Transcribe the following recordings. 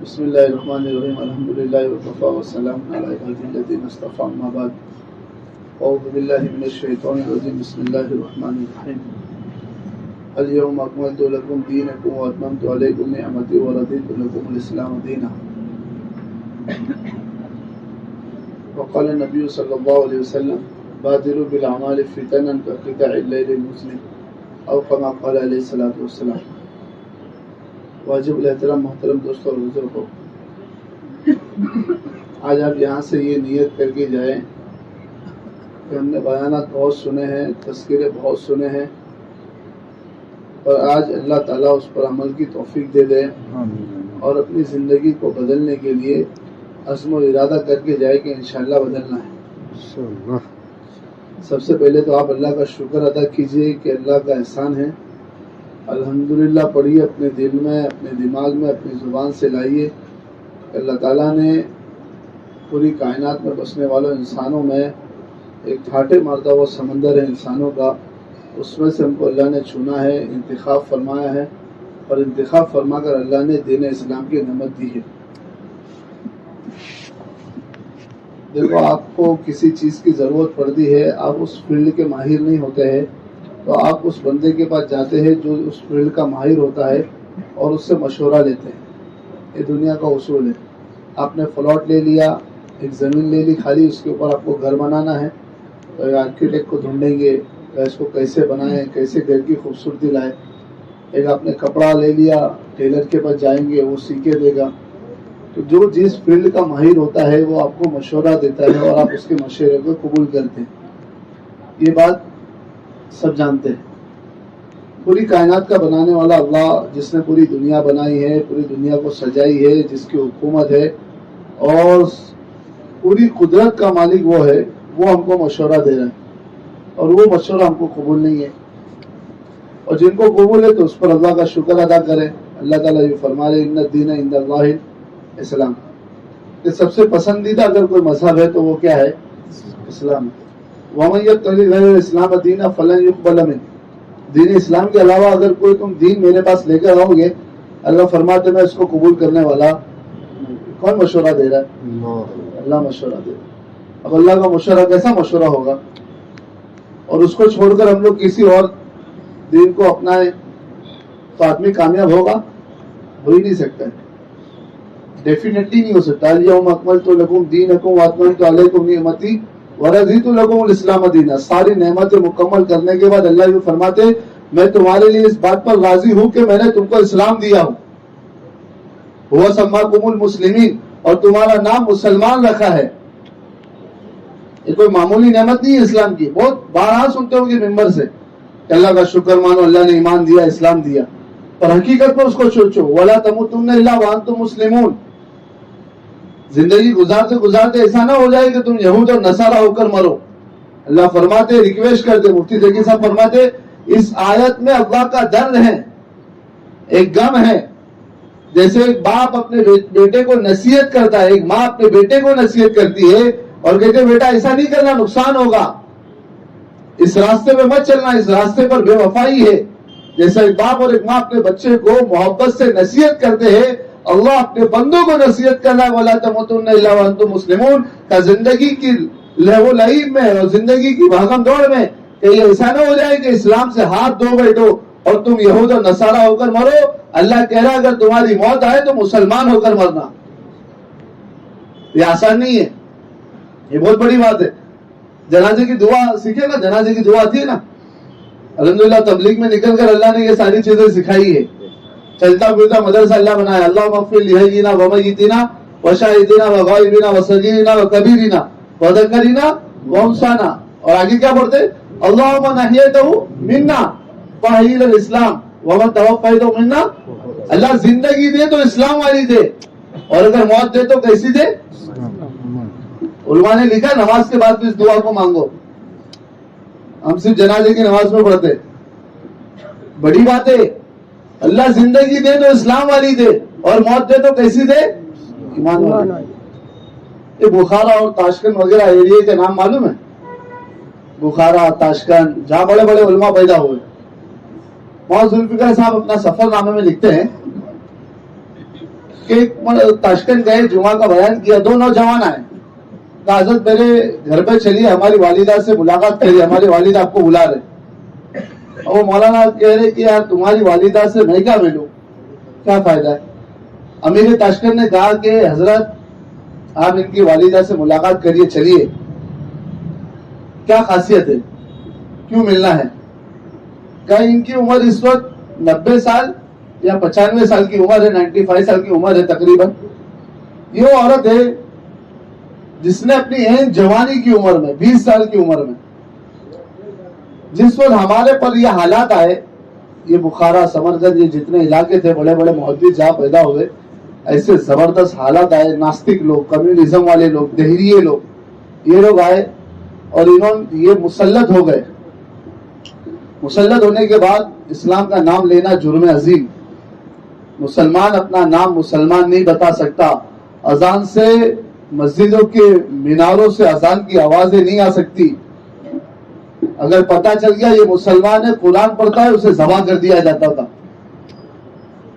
بسم اللہ الرحمن الرحیم الحمدللہ وکفی والسلام علی عبادہ الذین اصطفی اما بعد اعوذ باللہ من الشیطان الرجیم بسم اللہ الرحمن الرحیم اليوم اکملت لکم دینکم واتممت علیکم نعمتی ورضیت لکم الاسلام دینا وقال النبی صلی اللہ علیہ وسلم بادروا بالاعمال فتنا كقطع الليل المظلم او كما قال علیہ الصلوۃ والسلام۔ واجب الاحترام محترم دوستوں اور بزرگوں، آج آپ یہاں سے یہ نیت کر کے جائیں کہ ہم نے بیانات بہت سنے ہیں، تذکرے بہت سنے ہیں، اور آج اللہ تعالیٰ اس پر عمل کی توفیق دے دے اور اپنی زندگی کو بدلنے کے لیے عزم و ارادہ کر کے جائے کہ انشاءاللہ بدلنا ہے۔ سب سے پہلے تو آپ اللہ کا شکر ادا کیجئے کہ اللہ کا احسان ہے، الحمدللہ پڑھیے، اپنے دل میں، اپنے دماغ میں، اپنی زبان سے لائیے کہ اللہ تعالیٰ نے پوری کائنات میں بسنے والوں انسانوں میں ایک ٹھاٹے مارتا ہوا سمندر ہے انسانوں کا، اس میں سے ہم کو اللہ نے چنا ہے، انتخاب فرمایا ہے، اور انتخاب فرما کر اللہ نے دین اسلام کی نعمت دی ہے۔ دیکھو، آپ کو کسی چیز کی ضرورت پڑتی ہے، آپ اس فیلڈ کے ماہر نہیں ہوتے ہیں، تو آپ اس بندے کے پاس جاتے ہیں جو اس فیلڈ کا ماہر ہوتا ہے اور اس سے مشورہ لیتے ہیں۔ یہ دنیا کا اصول ہے۔ آپ نے پلاٹ لے لیا، ایک زمین لے لی خالی، اس کے اوپر آپ کو گھر بنانا ہے تو ایک آرکیٹیکٹ کو ڈھونڈیں گے کہ اس کو کیسے بنائیں، کیسے گھر کی خوبصورتی لائے۔ ایک آپ نے کپڑا لے لیا، ٹیلر کے پاس جائیں گے، وہ سی کے دے گا۔ تو جو جس فیلڈ کا ماہر ہوتا ہے وہ آپ کو مشورہ دیتا ہے اور آپ اس کے مشورے کو قبول کرتے ہیں۔ یہ بات سب جانتے ہیں۔ پوری کائنات کا بنانے والا اللہ، جس نے پوری دنیا بنائی ہے، پوری دنیا کو سجائی ہے، جس کی حکومت ہے اور پوری قدرت کا مالک وہ ہے، وہ ہم کو مشورہ دے رہا ہے اور وہ مشورہ ہم کو قبول نہیں ہے، اور جن کو قبول ہے تو اس پر اللہ کا شکر ادا کریں۔ اللہ تعالیٰ یہ فرما رہے ان الدین عند اللہ اسلام، کہ سب سے پسندیدہ اگر کوئی مذہب ہے تو وہ کیا ہے؟ اسلام ہے۔ وَمَن يَبْتَغِ غَيْرَ الْإِسْلَامَ دِينًا فَلَن يُقْبَلَ مِنْهُ، دین اسلام کے علاوہ اگر کوئی تم دین میرے پاس لے کر آؤ گے، اللہ فرماتے میں اس کو قبول کرنے والا۔ کون مشورہ دے رہا ہے؟ اللہ مشورہ دے رہا ہے۔ اب اللہ کا مشورہ کیسا مشورہ ہوگا؟ اور اس کو چھوڑ کر ہم لوگ کسی اور دین کو اپنائیں تو آدمی کامیاب ہوگا؟ ہو ہی نہیں سکتا ہے، ڈیفینیٹلی نہیں ہو سکتا۔ اليوم اکملت لکم دینکم واتممت علیکم نعمتی ورضیت لکم الاسلام دینا۔ ساری نعمتیں مکمل کرنے کے بعد اللہ یہ فرماتے میں تمہارے لیے اس بات پر راضی ہوں کہ میں نے تم کو اسلام دیا ہوں۔ هو سماکم المسلمین، اور تمہارا نام مسلمان رکھا ہے۔ یہ کوئی معمولی نعمت نہیں ہے اسلام کی، بہت بارہا سنتے ہوں گے ممبر سے کہ اللہ کا شکر مانو، اللہ نے ایمان دیا، اسلام دیا، پر حقیقت پر اس کو سوچو وَلَا تَمُوتُنَّ إِلَّا وَأَنْتُمْ مُسْلِمُونَ۔ زندگی گزارتے گزارتے ایسا نہ ہو جائے کہ تم یہود اور نصارہ ہو کر مرو۔ اللہ فرماتے، ریکویسٹ کرتے، مفتی ذکی صاحب فرماتے اس آیت میں اللہ کا درد ہے، ایک غم ہے۔ جیسے ایک باپ اپنے بیٹے کو نصیحت کرتا ہے، ایک ماں اپنے بیٹے کو نصیحت کرتی ہے اور کہتے بیٹا ایسا نہیں کرنا، نقصان ہوگا، اس راستے پہ مت چلنا، اس راستے پر بے وفائی ہے۔ جیسا ایک باپ اور ایک ماں اپنے بچے کو محبت سے نصیحت کرتے ہیں، اللہ اپنے بندوں کو نصیحت کرنا ہے وَلَا تَمُوتُنَّ إِلَّا وَأَنْتُمْ مُسْلِمُونَ کا زندگی کی لہو لعب میں اور زندگی کی بھاگم دوڑ میں کہ یہ ایسا نہ ہو جائے کہ اسلام سے ہاتھ دھو بیٹھو اور تم یہود اور نصارہ ہو کر مرو۔ اللہ کہہ رہا ہے اگر تمہاری موت آئے تو مسلمان ہو کر مرنا۔ یہ آسان نہیں ہے، یہ بہت بڑی بات ہے۔ جنازے کی دعا سیکھے نا، جنازے کی دعا آتی ہے نا، الحمدللہ تبلیغ میں نکل کر اللہ نے یہ ساری چیزیں سکھائی ہے۔ چلتا پھرتا مدرسہ اللہ بنایا، اللہم اغفر لحینا ومیتنا وشاہدنا وغائبنا وصغیرنا وکبیرنا وذکرنا وانثانا، اور آگے کیا پڑھتے؟ اللہم من احییتہ منا فاحیہ الاسلام ومن توفیتہ منا۔ اللہ زندگی دے تو اسلام والی دے، اور اگر موت دے تو کیسی دے؟ علماء نے لکھا نماز کے بعد بھی اس دعا کو مانگو۔ ہم صرف جنازے کی نماز میں پڑھتے، بڑی بات ہے۔ اللہ زندگی دے تو اسلام والی دے اور موت دے تو کیسی دے؟ ایمان والی۔ یہ بخارا اور تاشکند وغیرہ ایریے کے نام معلوم ہے؟ بخارا، تاشکند، جہاں بڑے بڑے علماء پیدا ہوئے۔ محمد ذوالفقار صاحب اپنا سفر نامے میں لکھتے ہیں کہ تاشکند گئے, جمعہ کا بیان کیا, 2 نوجوان آئے, کہا حضرت میرے گھر پہ چلیے, ہماری والدہ سے ملاقات کریے, ہماری والدہ آپ کو بلا رہے. اور وہ مولانا کہہ رہے کہ یار تمہاری والدہ سے میں کیا ملوں, کیا فائدہ ہے. امیر تاشکند نے کہا کہ حضرت آپ ان کی والدہ سے ملاقات کریے, چلیے, کیا خاصیت ہے, کیوں ملنا ہے. کہ ان کی عمر اس وقت 90 سال یا 95 سال کی عمر ہے, 95 سال کی عمر ہے تقریباً. یہ وہ عورت ہے جس نے اپنی عین جوانی کی عمر میں, 20 سال کی عمر میں, جس وقت ہمارے پر یہ حالات آئے, یہ بخارا, سمرگنج, یہ جتنے علاقے تھے بڑے بڑے محدث جہاں پیدا ہوئے, ایسے زبردست حالات آئے. ناستک لوگ, کمیونزم والے لوگ, دہریے لوگ, یہ لوگ آئے اور یہ مسلط ہو گئے. مسلط ہونے کے بعد اسلام کا نام لینا جرم عظیم. مسلمان اپنا نام مسلمان نہیں بتا سکتا. اذان سے, مسجدوں کے میناروں سے اذان کی آوازیں نہیں آ سکتی. اگر پتہ چل گیا یہ مسلمان ہے, قرآن پڑھتا ہے, اسے ذبح کر دیا جاتا تھا.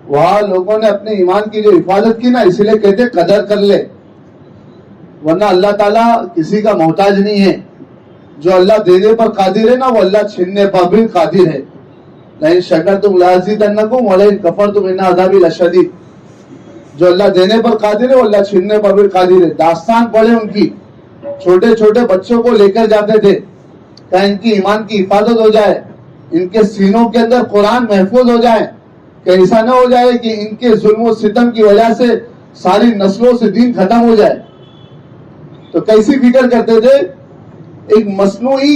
وہاں لوگوں نے اپنے ایمان کی جو حفاظت کی نا, اس لیے کہتے قدر کر لے, ورنہ اللہ تعالیٰ کسی کا محتاج نہیں ہے. جو اللہ دینے پر قادر ہے نا, وہ اللہ چھیننے پر بھی قادر ہے. لئن شکرتم لازیدنکم ولئن کفرتم ان عذابی لشدید. جو اللہ دینے پر قادر ہے وہ اللہ چھیننے پر بھی قادر ہے. داستان پڑھے ان کی, چھوٹے چھوٹے بچوں کو لے کر جاتے تھے کہ ان کی ایمان کی حفاظت ہو جائے, ان کے سینوں کے اندر قرآن محفوظ ہو جائے, کہ ایسا نہ ہو جائے کہ ان کے ظلم و ستم کی وجہ سے ساری نسلوں سے دین ختم ہو جائے. تو کیسی فکر کرتے تھے, ایک مصنوعی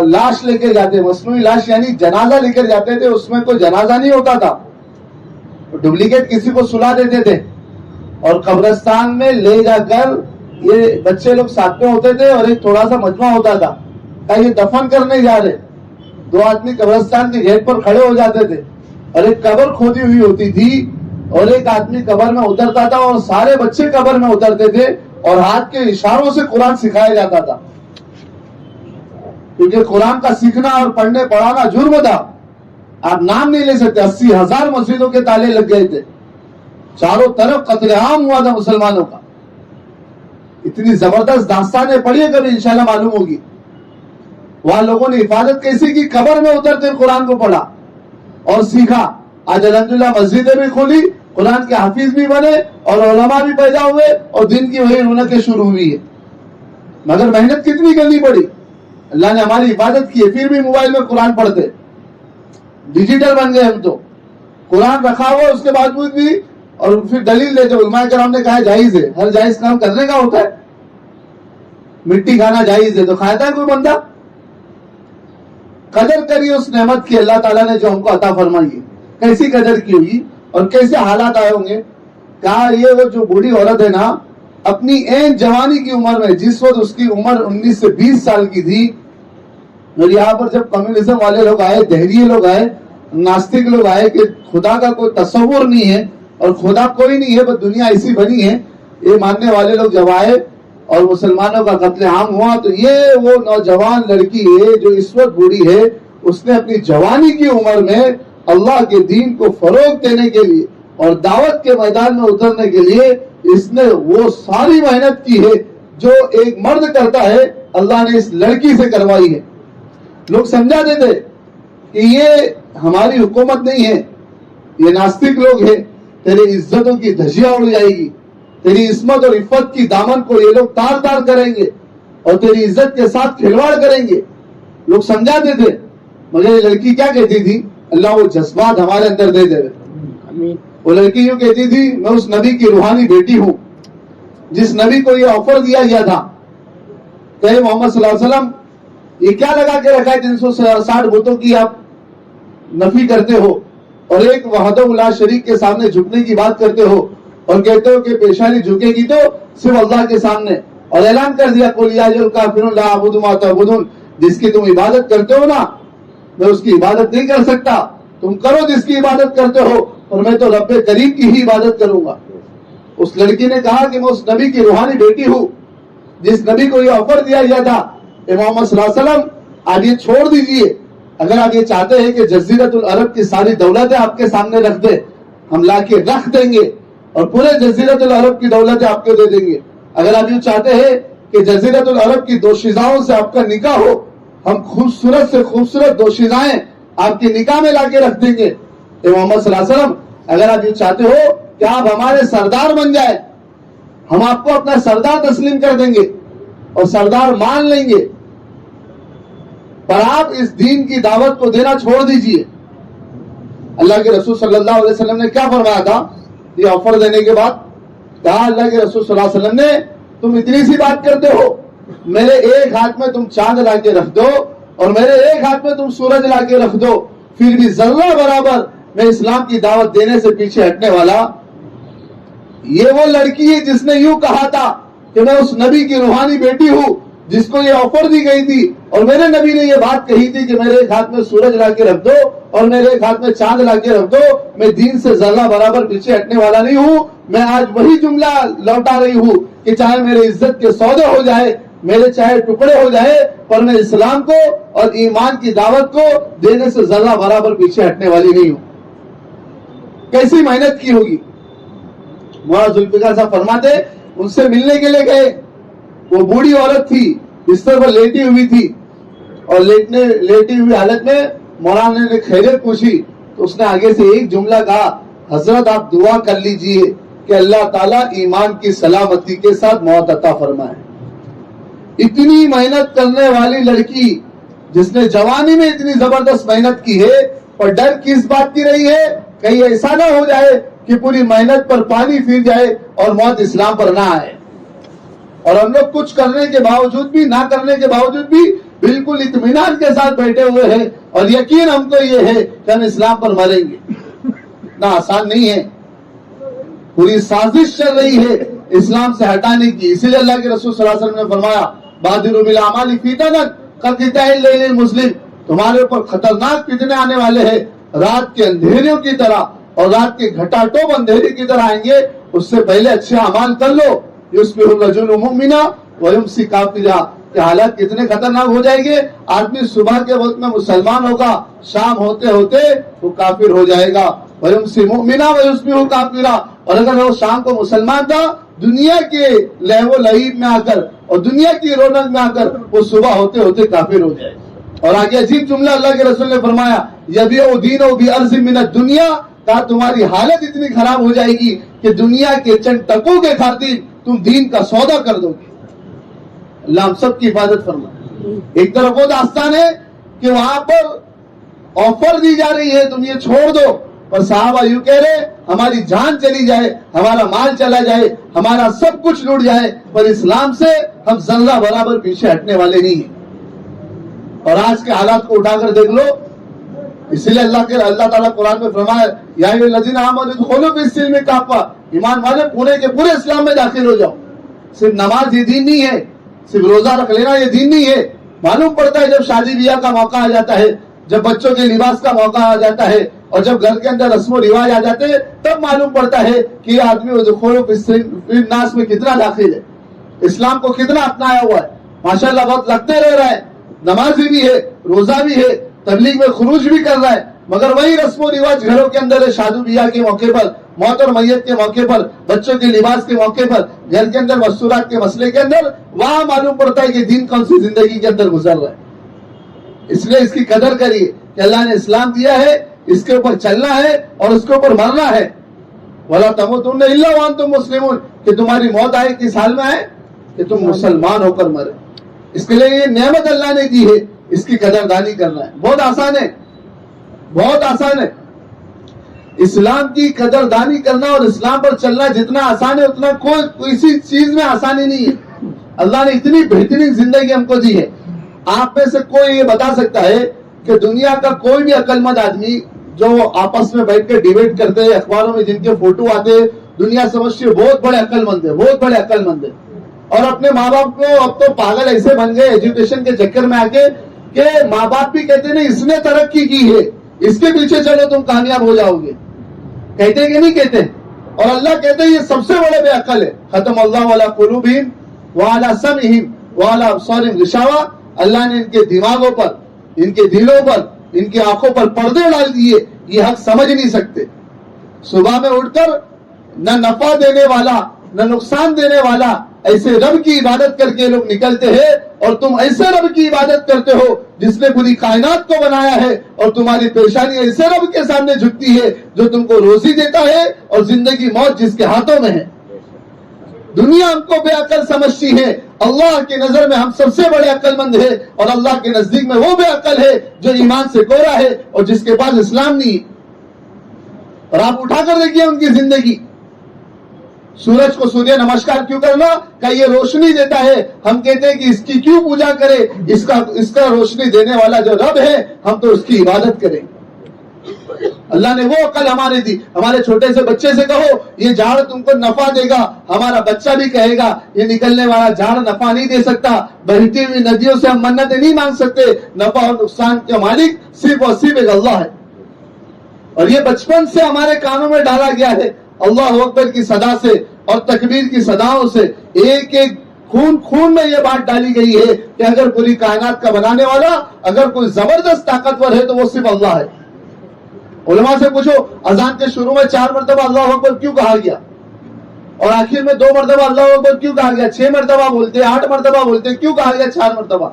لاش لے کے جاتے, مصنوعی لاش یعنی جنازہ لے کر جاتے تھے, اس میں کوئی جنازہ نہیں ہوتا تھا, ڈپلیکیٹ کسی کو سلا دیتے تھے, اور قبرستان میں لے جا کر یہ بچے لوگ ساتھ میں ہوتے تھے اور ایک تھوڑا سا مجمع ہوتا تھا کہ یہ دفن کرنے جا رہے. 2 آدمی قبرستان کے گیٹ پر کھڑے ہو جاتے تھے اور ایک قبر کھودی ہوئی ہوتی تھی, اور ایک آدمی قبر میں اترتا تھا اور سارے بچے قبر میں اترتے تھے, اور ہاتھ کے اشاروں سے قرآن سکھایا جاتا تھا. کیونکہ قرآن کا سیکھنا اور پڑھنے پڑھانا جرم تھا. آپ نام نہیں لے سکتے. 80,000 مسجدوں کے تالے لگ گئے تھے, چاروں طرف قتل عام ہوا تھا مسلمانوں کا. اتنی زبردست داستانیں پڑھیے, کبھی انشاءاللہ معلوم ہوگی. وہاں لوگوں نے حفاظت کیسی کی, قبر میں اترتے قرآن کو پڑھا اور سیکھا. آج الحمدللہ مسجدیں بھی کھولی, قرآن کے حافظ بھی بنے, اور علماء بھی پیدا ہوئے, اور دین کی وہی رونقیں شروع ہوئی ہے. مگر محنت کتنی کرنی پڑی. اللہ نے ہماری حفاظت کی ہے. پھر بھی موبائل میں قرآن پڑھتے, ڈیجیٹل بن گئے ہم تو. قرآن رکھا ہوا اس کے باوجود بھی, اور پھر دلیل دیتے. علماء کرام نے کہا جائز ہے, ہر جائز کام کرنے کا ہوتا ہے. مٹی کھانا جائز ہے تو کھاتا ہے کوئی بندہ. قدر کریے اس نعمت کی اللہ تعالیٰ نے جو ہم کو عطا فرمائی ہے. کیسی قدر کی ہوگی اور کیسے حالات آئے ہوں گے. کہا یہ وہ جو بوڑھی عورت ہے نا, اپنی عین جوانی کی عمر میں, جس وقت اس کی عمر 19 سے 20 سال کی تھی, اور یہاں پر جب کمیونزم والے لوگ آئے, دہریے لوگ آئے, ناستک لوگ آئے کہ خدا کا کوئی تصور نہیں ہے اور خدا کوئی نہیں ہے, بس دنیا ایسی بنی ہے, یہ ماننے والے لوگ جب آئے اور مسلمانوں کا قتل عام ہوا, تو یہ وہ نوجوان لڑکی ہے جو اس وقت بوڑھی ہے, اس نے اپنی جوانی کی عمر میں اللہ کے دین کو فروغ دینے کے لیے اور دعوت کے میدان میں اترنے کے لیے اس نے وہ ساری محنت کی ہے جو ایک مرد کرتا ہے, اللہ نے اس لڑکی سے کروائی ہے. لوگ سمجھاتے تھے کہ یہ ہماری حکومت نہیں ہے, یہ ناستک لوگ ہیں, تیری عزتوں کی دھجیاں اڑ جائے گی, تیری عصمت اور عفت کی دامن کو یہ لوگ تار تار کریں گے اور تیری عزت کے ساتھ کھلواڑ کریں گے. لوگ سمجھاتے تھے. مگر یہ لڑکی کیا کہتی تھی, اللہ وہ جذبات ہمارے اندر دے دے. وہ لڑکی یوں کہتی تھی, میں اس نبی کی روحانی بیٹی ہوں جس نبی کو یہ آفر دیا گیا تھا کہ محمد صلی اللہ علیہ وسلم یہ کیا لگا کے رکھا ہے 360 بتوں کی آپ نفی کرتے ہو, اور ایک وحدہ لا شریک کے سامنے جھکنے کی بات کرتے ہو, اور کہتے ہو کہ پیشانی جھکے گی تو صرف اللہ کے سامنے, اور اعلان کر دیا قل یا ایھا الکافرون لا اعبد ما تعبدون, جس کی تم عبادت کرتے ہو نا میں اس کی عبادت نہیں کر سکتا, تم کرو جس کی عبادت کرتے ہو, اور میں تو رب کریم کی ہی عبادت کروں گا. اس لڑکی نے کہا کہ میں اس نبی کی روحانی بیٹی ہوں جس نبی کو یہ آفر دیا گیا تھا کہ محمد صلی اللہ علیہ وسلم آپ یہ چھوڑ دیجئے, اگر آپ یہ چاہتے ہیں کہ جزیرت العرب کی ساری دولتیں آپ کے سامنے رکھ دے, ہم لا کے رکھ دیں گے, اور پورے جزیرت العرب کی دولت آپ کو دے دیں گے. اگر آپ یوں چاہتے ہیں کہ جزیرت العرب کی دوشیزاؤں سے آپ کا نکاح ہو, ہم خوبصورت سے خوبصورت دوشیزائیں آپ کے نکاح میں لا کے رکھ دیں گے. اے محمد صلی اللہ علیہ وسلم, اگر آپ یوں چاہتے ہو کہ آپ ہمارے سردار بن جائیں, ہم آپ کو اپنا سردار تسلیم کر دیں گے اور سردار مان لیں گے, پر آپ اس دین کی دعوت کو دینا چھوڑ دیجئے. اللہ کے رسول صلی اللہ علیہ وسلم نے کیا فرمایا تھا یہ آفر دینے کے بعد؟ کہا اللہ کے رسول صلی اللہ علیہ وسلم نے, تم اتنی سی بات کرتے ہو, میرے ایک ہاتھ میں تم چاند لا کے رکھ دو اور میرے ایک ہاتھ میں تم سورج لا کے رکھ دو, پھر بھی ذرہ برابر میں اسلام کی دعوت دینے سے پیچھے ہٹنے والا. یہ وہ لڑکی ہے جس نے یوں کہا تھا کہ میں اس نبی کی روحانی بیٹی ہوں جس کو یہ آفر دی گئی تھی, اور میرے نبی نے یہ بات کہی تھی کہ میرے ایک ہاتھ میں سورج لا کے رکھ دو اور میرے ایک ہاتھ میں چاند لا کے رکھ دو, میں دین سے ذرہ برابر پیچھے ہٹنے والا نہیں ہوں. میں آج وہی جملہ لوٹا رہی ہوں کہ چاہے میرے عزت کے سودے ہو جائے, میرے چاہے ٹکڑے ہو جائے, پر میں اسلام کو اور ایمان کی دعوت کو دینے سے ذرہ برابر پیچھے ہٹنے والی نہیں ہوں. کیسی محنت کی ہوگی. مولانا ذوالفقار صاحب فرماتے ان سے ملنے کے لیے گئے, وہ بوڑھی عورت تھی, بستر پر لیٹی ہوئی تھی, اور لیٹی ہوئی حالت میں مولانا نے خیریت پوچھی تو اس نے آگے سے ایک جملہ کہا, حضرت آپ دعا کر لیجئے کہ اللہ تعالیٰ ایمان کی سلامتی کے ساتھ موت عطا فرمائے. اتنی محنت کرنے والی لڑکی جس نے جوانی میں اتنی زبردست محنت کی ہے, اور ڈر کس بات کی رہی ہے, کہیں ایسا نہ ہو جائے کہ پوری محنت پر پانی پھر جائے اور موت اسلام پر نہ آئے. اور ہم لوگ کچھ کرنے کے باوجود بھی, نہ کرنے کے باوجود بھی بالکل اطمینان کے ساتھ بیٹھے ہوئے ہیں, اور یقین ہم کو یہ ہے کہ ہم اسلام پر مریں گے. اتنا آسان نہیں ہے, پوری سازش چل رہی ہے اسلام سے ہٹانے کی. اسی لیے اللہ کے رسول صلی اللہ علیہ وسلم نے فرمایا بادروا بالاعمال فتنا کقطاع اللیل المظلم, تمہارے اوپر خطرناک فتنے آنے والے ہیں رات کے اندھیریوں کی طرح, اور رات کے گھٹاٹوپ اندھیرے کی طرح آئیں گے. اس سے پہلے اچھے اعمال کر لو. یصبح الرجل مؤمنا ویمسی کافرا, کہ حالات کتنے خطرناک ہو جائیں گے. آدمی صبح کے وقت میں مسلمان ہوگا, شام ہوتے ہوتے وہ کافر ہو جائے گا. ویمسی مؤمنا ویصبح کافرا, اور اگر وہ شام کو مسلمان تھا دنیا کے لہو و لعب میں آ کر اور دنیا کی رونق میں آ کر وہ صبح ہوتے ہوتے کافر ہو جائے. اور آگے عجیب جملہ اللہ کے رسول نے فرمایا یبیع دینہ بعرض من الدنیا, کہا تمہاری حالت اتنی خراب ہو جائے گی کہ دنیا کے چند ٹکوں کے خاطر تم دین کا سودا کر دو گے. اللہ ہم سب کی حفاظت فرمائے. ایک طرف وہ داستان ہے کہ وہاں پر آفر دی جا رہی ہے تم یہ چھوڑ دو, پر صحابہ یوں کہہ رہے ہماری جان چلی جائے, ہمارا مال چلا جائے, ہمارا سب کچھ لوٹ جائے, پر اسلام سے ہم ذرہ برابر پیچھے ہٹنے والے نہیں ہیں. اور آج کے حالات کو اٹھا کر دیکھ لو. اسی لیے اللہ تعالیٰ قرآن میں فرمایا یا ایھا الذین آمنوا ادخلوا فی السلم کافہ, ایمان والے پورے کے پورے اسلام میں داخل ہو جاؤ. صرف نماز یہ دین نہیں ہے, صرف روزہ رکھ لینا یہ دین نہیں ہے. معلوم پڑتا ہے جب شادی بیاہ کا موقع آ جاتا ہے, جب بچوں کے لباس کا موقع آ جاتا ہے, اور جب گھر کے اندر رسم و رواج آ جاتے ہیں, تب معلوم پڑتا ہے کہ یہ آدمی ادخلوا فی الناس میں کتنا داخل ہے, اسلام کو کتنا اپنایا ہوا ہے. ماشاءاللہ بہت لگتے رہ رہا ہے, نمازی بھی ہے, روزہ بھی ہے, تبلیغ میں خروج بھی کر رہا ہے, مگر وہی رسم و رواج گھروں کے اندر ہے. شادی بیاہ کے موقع پر, موت اور میت کے موقع پر, بچوں کے لباس کے موقع پر, گھر کے اندر مستورات کے مسئلے کے اندر, وہاں معلوم پڑتا ہے کہ دین کون سی زندگی کے اندر گزر رہا ہے. اس لیے اس کی قدر کریے کہ اللہ نے اسلام دیا ہے, اس کے اوپر چلنا ہے اور اس کے اوپر مرنا ہے. وَلَا تَمُوتُنَّ إِلَّا وَأَنْتُمْ مُسْلِمُونَ, کہ تمہاری موت آئے کس حال میں آئے کہ تم مسلمان ہو کر مرے. اس کے لیے یہ نعمت اللہ نے دی ہے, اس کی قدردانی کرنا ہے. بہت آسان ہے, بہت آسان ہے. اسلام کی قدردانی کرنا اور اسلام پر چلنا جتنا آسان ہے اتنا کسی چیز میں آسانی نہیں ہے. اللہ نے اتنی بہترین زندگی ہم کو دی ہے. آپ میں سے کوئی یہ بتا سکتا ہے کہ دنیا کا کوئی بھی عقل مند آدمی جو آپس میں بیٹھ کے ڈیبیٹ کرتے ہیں, اخباروں میں جن کے فوٹو آتے ہیں, دنیا سمجھتی ہے بہت بڑے عقل مند ہے, بہت بڑے عقل مند ہے, اور اپنے ماں باپ کو اب تو پاگل ایسے بن گئے ایجوکیشن کے چکر میں آ کے کہ ماں باپ بھی کہتے ہیں اس نے ترقی کی ہے, اس کے پیچھے چلو تم کامیاب ہو جاؤ گے. کہتے کہ نہیں کہتے؟ اور اللہ کہتے ہیں یہ سب سے بڑے بے عقل ہے. ختم اللہ علی قلوبہم وعلی سمعہم وعلی ابصارہم غشاوہ, اللہ نے ان کے دماغوں پر, ان کے دلوں پر, ان کی آنکھوں پر پردے ڈال دیے, یہ حق سمجھ نہیں سکتے. صبح میں اٹھ کر نہ نفع دینے والا نہ نقصان دینے والا ایسے رب کی عبادت کر کے لوگ نکلتے ہیں، اور تم ایسے رب کی عبادت کرتے ہو جس نے پوری کائنات کو بنایا ہے، اور تمہاری پیشانی ایسے رب کے سامنے جھکتی ہے جو تم کو روزی دیتا ہے اور زندگی موت جس کے ہاتھوں میں ہے۔ دنیا ہم کو بے عقل سمجھتی ہے، اللہ کی نظر میں ہم سب سے بڑے عقل مند ہے، اور اللہ کے نزدیک میں وہ بے عقل ہے جو ایمان سے کوڑا ہے اور جس کے پاس اسلام نہیں ہے۔ اور آپ اٹھا کر دیکھیے ان کی زندگی، سورج کو سوریہ نمسکار کیوں کرنا کہ یہ روشنی دیتا ہے، ہم کہتے ہیں کہ اس کی کیوں پوجا کرے، اس کا روشنی دینے والا جو رب ہے ہم تو اس کی عبادت کریں۔ اللہ نے وہ عقل ہمارے دی۔ ہمارے چھوٹے سے بچے سے کہو یہ جھاڑ تم کو نفع دے گا، ہمارا بچہ بھی کہے گا یہ نکلنے والا جھاڑ نفع نہیں دے سکتا، بہتی ہوئی ندیوں سے ہم منتیں نہیں مانگ سکتے، نفع اور نقصان کے مالک صرف اور صرف ایک اللہ ہے۔ اور یہ بچپن سے ہمارے کانوں میں ڈالا گیا ہے، اللہ اکبر کی صدا سے اور تکبیر کی صداؤں سے ایک ایک خون میں یہ بات ڈالی گئی ہے کہ اگر پوری کائنات کا بنانے والا اگر کوئی زبردست طاقتور ہے تو وہ صرف اللہ ہے۔ علماء سے پوچھو اذان کے شروع میں 4 مرتبہ اللہ اکبر کیوں کہا گیا، اور آخر میں 2 مرتبہ اللہ اکبر کیوں کہا گیا، 6 مرتبہ بولتے 8 مرتبہ بولتے کیوں کہا گیا 4 مرتبہ؟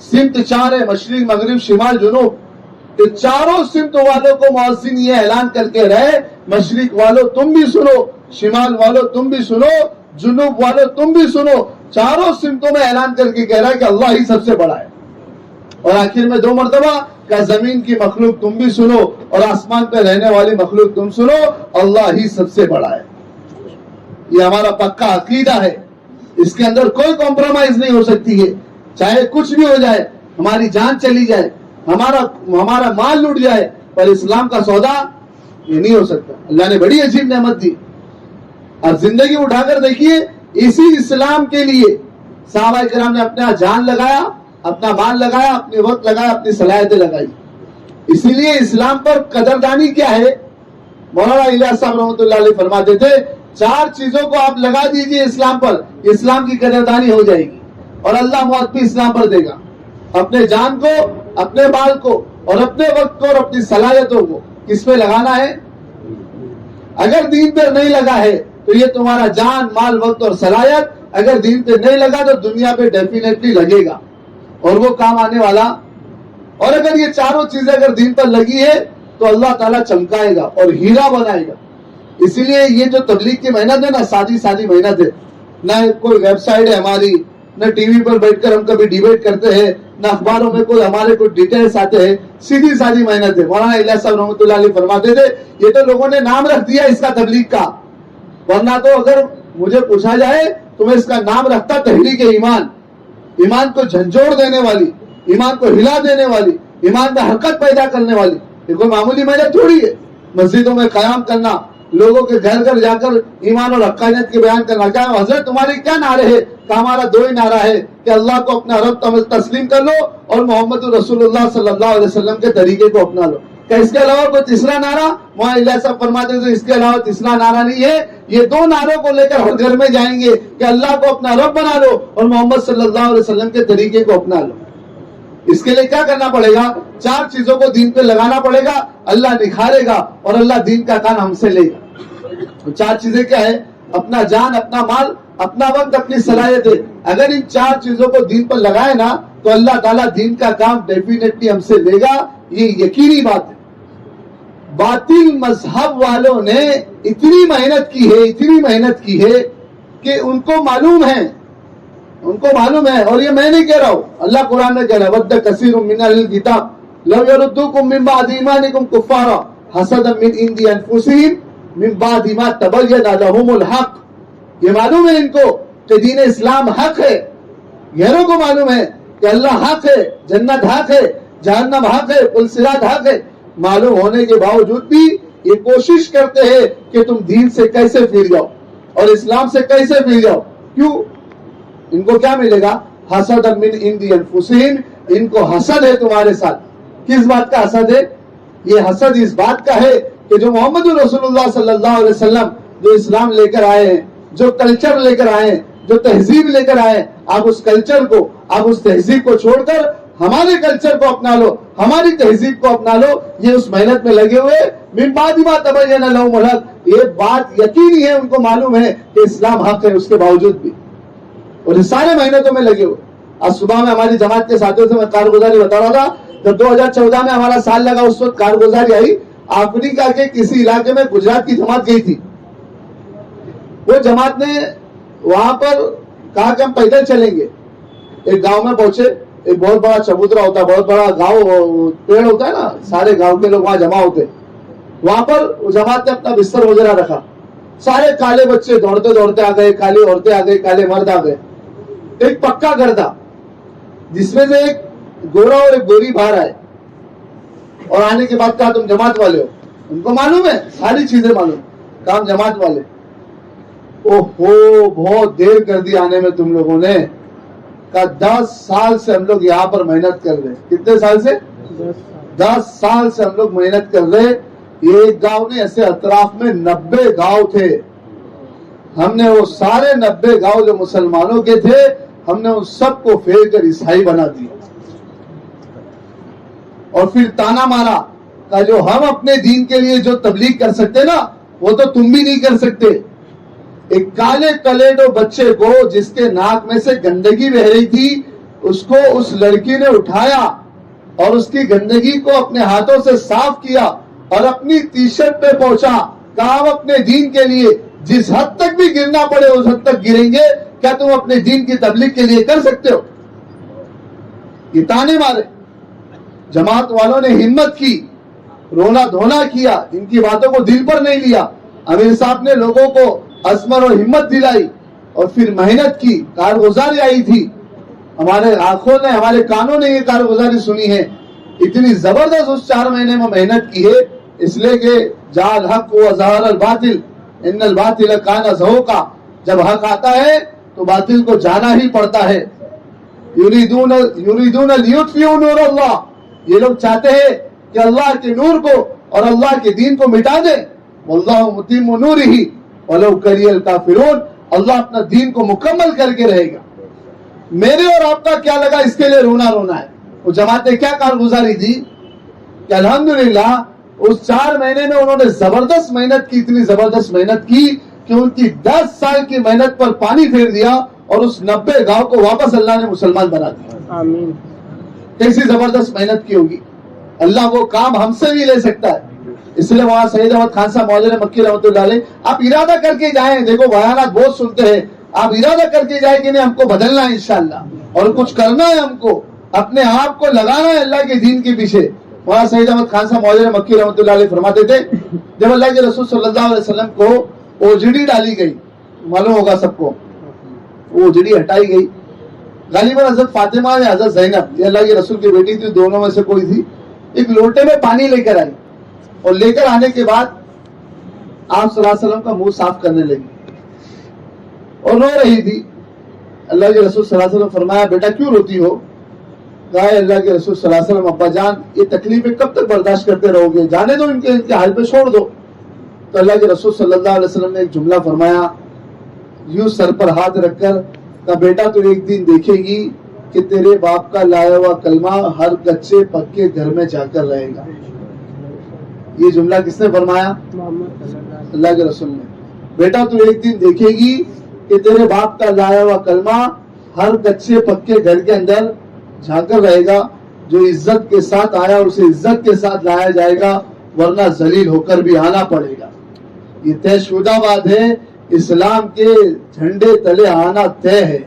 سمت 4 ہے، مشرق مغرب شمال جنوب، کہ چاروں سمت والوں کو مؤذن یہ اعلان کر کے رہے مشرق والوں تم بھی سنو، شمال والوں تم بھی سنو، جنوب والوں تم بھی سنو، چاروں سمتوں میں اعلان کر کے کہہ رہا ہے کہ اللہ ہی سب سے بڑا ہے۔ اور آخر میں 2 مرتبہ کہ زمین کی مخلوق تم بھی سنو اور آسمان پہ رہنے والی مخلوق تم سنو، اللہ ہی سب سے بڑا ہے۔ یہ ہمارا پکا عقیدہ ہے، اس کے اندر کوئی کمپرومائز نہیں ہو سکتی ہے، چاہے کچھ بھی ہو جائے، ہماری جان چلی جائے، ہمارا مال لوٹ جائے، پر اسلام کا سودا یہ نہیں ہو سکتا۔ اللہ نے بڑی عجیب نعمت دی، اب زندگی اٹھا کر دیکھیے، اسی اسلام کے لیے صحابہ کرام نے اپنا جان لگایا، اپنا مال لگایا، اپنی وقت لگایا، اپنی صلاحیتیں لگائی۔ اسی لیے اسلام پر قدردانی کیا ہے؟ مولانا الیاس صاحب رحمۃ اللہ علیہ فرماتے تھے 4 چیزوں کو آپ لگا دیجئے اسلام پر، اسلام کی قدردانی ہو جائے گی اور اللہ موت بھی اسلام پر دے گا۔ اپنے جان کو، اپنے مال کو اور اپنے وقت کو اور اپنی صلاحیتوں کو کس پہ لگانا ہے؟ اگر دین پہ نہیں لگا ہے تو یہ تمہارا جان مال وقت اور صلاحیت اگر دین پہ نہیں لگا تو دنیا پہ ڈیفینیٹلی لگے گا اور وہ کام آنے والا۔ اور اگر یہ چاروں چیزیں اگر دین پر لگی ہے تو اللہ تعالیٰ چمکائے گا اور ہیرا بنائے گا۔ اسی لیے یہ جو تبلیغ کی محنت ہے نا، سادی محنت ہے، نہ کوئی ویب سائٹ ہے ہماری، نہ ٹی وی پر بیٹھ کر ہم کبھی ڈیبیٹ کرتے ہیں، نہ اخباروں میں کوئی ہمارے کوئی ڈیٹیلز آتے ہیں، سیدھی سادی محنت ہے۔ مولانا الیاس صاحب رحمۃ اللہ علیہ فرماتے تھے یہ تو لوگوں نے نام رکھ دیا اس کا تبلیغ کا، ورنہ تو اگر مجھے پوچھا جائے تو میں اس کا نام رکھتا تحریک ایمان، ایمان کو جھنجھوڑ دینے والی، ایمان کو ہلا دینے والی، ایمان میں حرکت پیدا کرنے والی۔ یہ کوئی معمولی محنت تھوڑی ہے، مسجدوں میں قیام کرنا، لوگوں کے گھر گھر جا کر ایمان اور حقانیت کے بیان کرنا۔ کیا حضرت تمہارے کیا نعرے ہے؟ کہ ہمارا 2 ہی نعرہ ہے کہ اللہ کو اپنا رب تسلیم کر لو اور محمد رسول اللہ صلی اللہ علیہ وسلم کے طریقے کو اپنا لو۔ کہ اس کے علاوہ کوئی تیسرا نعرہ؟ مولانا الیاس صاحب فرماتے تھے اس کے علاوہ تیسرا نعرہ نہیں ہے، یہ 2 نعروں کو لے کر ہر گھر میں جائیں گے کہ اللہ کو اپنا رب بنا لو اور محمد صلی اللہ علیہ وسلم کے طریقے کو اپنا لو۔ اس کے لیے کیا کرنا پڑے گا؟ 4 چیزوں کو دین پہ لگانا پڑے گا، اللہ نکھارے گا اور اللہ دین کا کام ہم سے لے گا۔ 4 چیزیں کیا ہے؟ اپنا جان، اپنا مال، اپنا وقت، اپنی صلاحیتیں۔ اگر ان 4 چیزوں کو دین پر لگائے نا تو اللہ تعالیٰ دین کا کام ڈیفینیٹلی ہم سے لے گا، یہ یقینی بات ہے۔ باطل مذہب والوں نے اتنی محنت کی ہے کہ ان کو معلوم ہے، اور یہ میں نہیں کہہ رہا ہوں، اللہ قرآن میں کہہ رہا ہے وَدَّ كَثِيرٌ مِّنْ أَهْلِ الْكِتَابِ لَوْ يَرُدُّوكُم مِّن بَعْدِ إِيمَانِكُمْ كُفَّارًا حَسَدًا مِّنْ عِندِ أَنفُسِهِمْ مِّن بَعْدِ مَا تَبَيَّنَ لَهُمُ الْحَقُّ۔ یہ معلوم ہے ان کو کہ دین اسلام حق ہے، غیروں کو معلوم ہے کہ اللہ حق ہے، جنت حق ہے، جہنم حق ہے، پل صراط حق ہے۔ معلوم ہونے کے باوجود بھی یہ کوشش کرتے ہیں کہ تم دین سے کیسے پھر جاؤ اور اسلام سے کیسے پھر جاؤ۔ کیوں؟ ان کو کیا ملے گا؟ حسد من عند انفسہم، ان کو حسد ہے تمہارے ساتھ۔ کس بات کا حسد ہے؟ یہ حسد اس بات کا ہے کہ جو محمد رسول اللہ صلی اللہ علیہ وسلم جو اسلام لے کر آئے ہیں، جو کلچر لے کر آئے ہیں، جو تہذیب لے کر آئے، آپ اس کلچر کو، آپ اس تہذیب کو چھوڑ کر ہمارے کلچر کو اپنا لو، ہماری تہذیب کو اپنا لو۔ یہ اس محنت میں لگے ہوئے من بعد ما تبین لهم الحق، یہ بات یقینی ہے، ان کو معلوم ہے کہ اسلام حق ہے، اس کے باوجود بھی اور اس سارے محنتوں میں لگے ہوئے. آج صبح میں ہماری جماعت کے ساتھیوں سے میں کارگزاری بتا رہا تھا. جب 2014 میں ہمارا سال لگا اس وقت کارگزاری آئی. افریقہ کے کسی علاقے میں گجرات کی جماعت گئی تھی. وہ جماعت نے وہاں پر کہا کہ ہم پیدل چلیں گے. ایک گاؤں میں پہنچے. ایک بہت بڑا چبوترا ہوتا ہے، بہت بڑا گاؤں پیڑ ہوتا ہے نا، سارے گاؤں کے لوگ وہاں جمع ہوتے. وہاں پر جماعت نے اپنا بستر وغیرہ رکھا. سارے کالے بچے دوڑتے دوڑتے آ گئے، کالی عورتیں آ گئی، کالے مرد آ گئے. ایک پکا گھر تھا جس میں سے ایک گورا اور ایک گوری باہر آئے اور آنے کے بعد کہا تم جماعت والے ہو؟ ان کو معلوم ہے، ساری چیزیں معلوم. کہا ہم جماعت والے. اوہو بہت دیر کر دی آنے میں تم لوگوں نے. کہا 10 سال سے ہم لوگ یہاں پر محنت کر رہے. کتنے سال سے؟ 10 سال سے ہم لوگ محنت کر رہے. یہ ایک گاؤں نہیں، ایسے اطراف میں 90 گاؤں تھے. ہم نے وہ سارے 90 گاؤں جو مسلمانوں کے تھے، ہم نے ان سب کو پھیر کر عیسائی بنا دیا. اور پھر تانا مارا کہ جو ہم اپنے دین کے لیے جو تبلیغ کر سکتے نا، وہ تو تم بھی نہیں کر سکتے. ایک کالے کلیڈو بچے کو جس کے ناک میں سے گندگی بہ رہی تھی، اس کو اس لڑکی نے اٹھایا اور اس کی گندگی کو اپنے ہاتھوں سے صاف کیا اور اپنی ٹی شرٹ پہ پہنچا. کہا ہم اپنے دین کے لیے جس حد تک بھی گرنا پڑے اس حد تک گریں گے. کیا تم اپنے دین کی تبلیغ کے لیے کر سکتے ہو؟ یہ تانے مارے. جماعت والوں نے ہمت کی، رونا دھونا کیا، ان کی باتوں کو دل پر نہیں لیا. امیر صاحب نے لوگوں کو عزم اور ہمت دلائی اور پھر محنت کی. کارگزاری آئی تھی. ہمارے آنکھوں نے، ہمارے کانوں نے یہ کارگزاری سنی ہے. اتنی زبردست اس 4 مہینے میں محنت کی ہے، اس لیے کہ جاء الحق وظہر الباطل ان الباطل کان زہوقا. جب حق آتا ہے تو باطل کو جانا ہی پڑتا ہے. یریدون لیطفئوا نور اللہ. یہ لوگ چاہتے ہیں کہ اللہ کے نور کو اور اللہ کے دین کو مٹا دے. واللہ متم نورہ ولو کری الکافرون. اللہ اپنا دین کو مکمل کر کے رہے گا. میرے اور آپ کا کیا لگا اس کے لیے رونا رونا ہے؟ وہ جماعت نے کیا کارگزاری دی کہ الحمدللہ اس 4 مہینے میں انہوں نے زبردست محنت کی. اتنی زبردست محنت کی کہ ان کی 10 سال کی محنت پر پانی پھیر دیا اور اس 90 گاؤں کو واپس اللہ نے مسلمان بنا دیا. آمین. کیسی زبردست محنت کی ہوگی. اللہ وہ کام ہم سے بھی لے سکتا ہے. اس لیے وہاں سید احمد خان صاحب مولانا مکی رحمۃ اللہ علیہ، آپ ارادہ کر کے جائیں. دیکھو بیانات بہت سنتے ہیں، آپ ارادہ کر کے جائیں کہ نہیں ہم کو بدلنا ہے انشاءاللہ اور کچھ کرنا ہے. ہم کو اپنے آپ کو لگانا ہے اللہ کے دین کے پیچھے. وہاں سید احمد خان صاحب مولانا مکی رحمۃ اللہ علیہ فرماتے تھے جب اللہ کے رسول صلی اللہ علیہ وسلم کو اوجڑی ڈالی گئی، معلوم ہوگا سب کو، وہ اوجڑی ہٹائی گئی. غالباً حضرت فاطمہ یا حضرت زینب، یہ اللہ کے رسول کی بیٹی تھی، دونوں میں سے کوئی تھی، ایک لوٹے میں پانی لے کر آئی اور لے کر آنے کے بعد آپ صلی اللہ علیہ وسلم کا منہ صاف کرنے لگی اور رو رہی تھی. اللہ کے رسول صلی اللہ علیہ وسلم فرمایا بیٹا کیوں روتی ہو؟ کہا اللہ کے رسول صلی اللہ علیہ وسلم ابا جان یہ تکلیفیں کب تک برداشت کرتے رہو گے؟ جانے دو، ان کے حال پہ چھوڑ دو. تو اللہ کے رسول صلی اللہ علیہ وسلم نے ایک جملہ فرمایا یوں سر پر ہاتھ رکھ کر، کہا بیٹا تو ایک دن دیکھے گی کہ تیرے باپ کا لایا ہوا کلمہ ہر کچے پکے گھر میں جا کر رہے گا. یہ جملہ کس نے فرمایا؟ اللہ کے رسول نے. بیٹا تو ایک دن دیکھے گی کہ تیرے باپ کا لایا ہوا کلمہ ہر کچے پکے گھر کے اندر جا کر رہے گا. جو عزت کے ساتھ آیا اسے عزت کے ساتھ لایا جائے گا، ورنہ ذلیل ہو کر بھی آنا پڑے گا. یہ طے شدہ بات ہے. اسلام کے جھنڈے تلے آنا طے ہے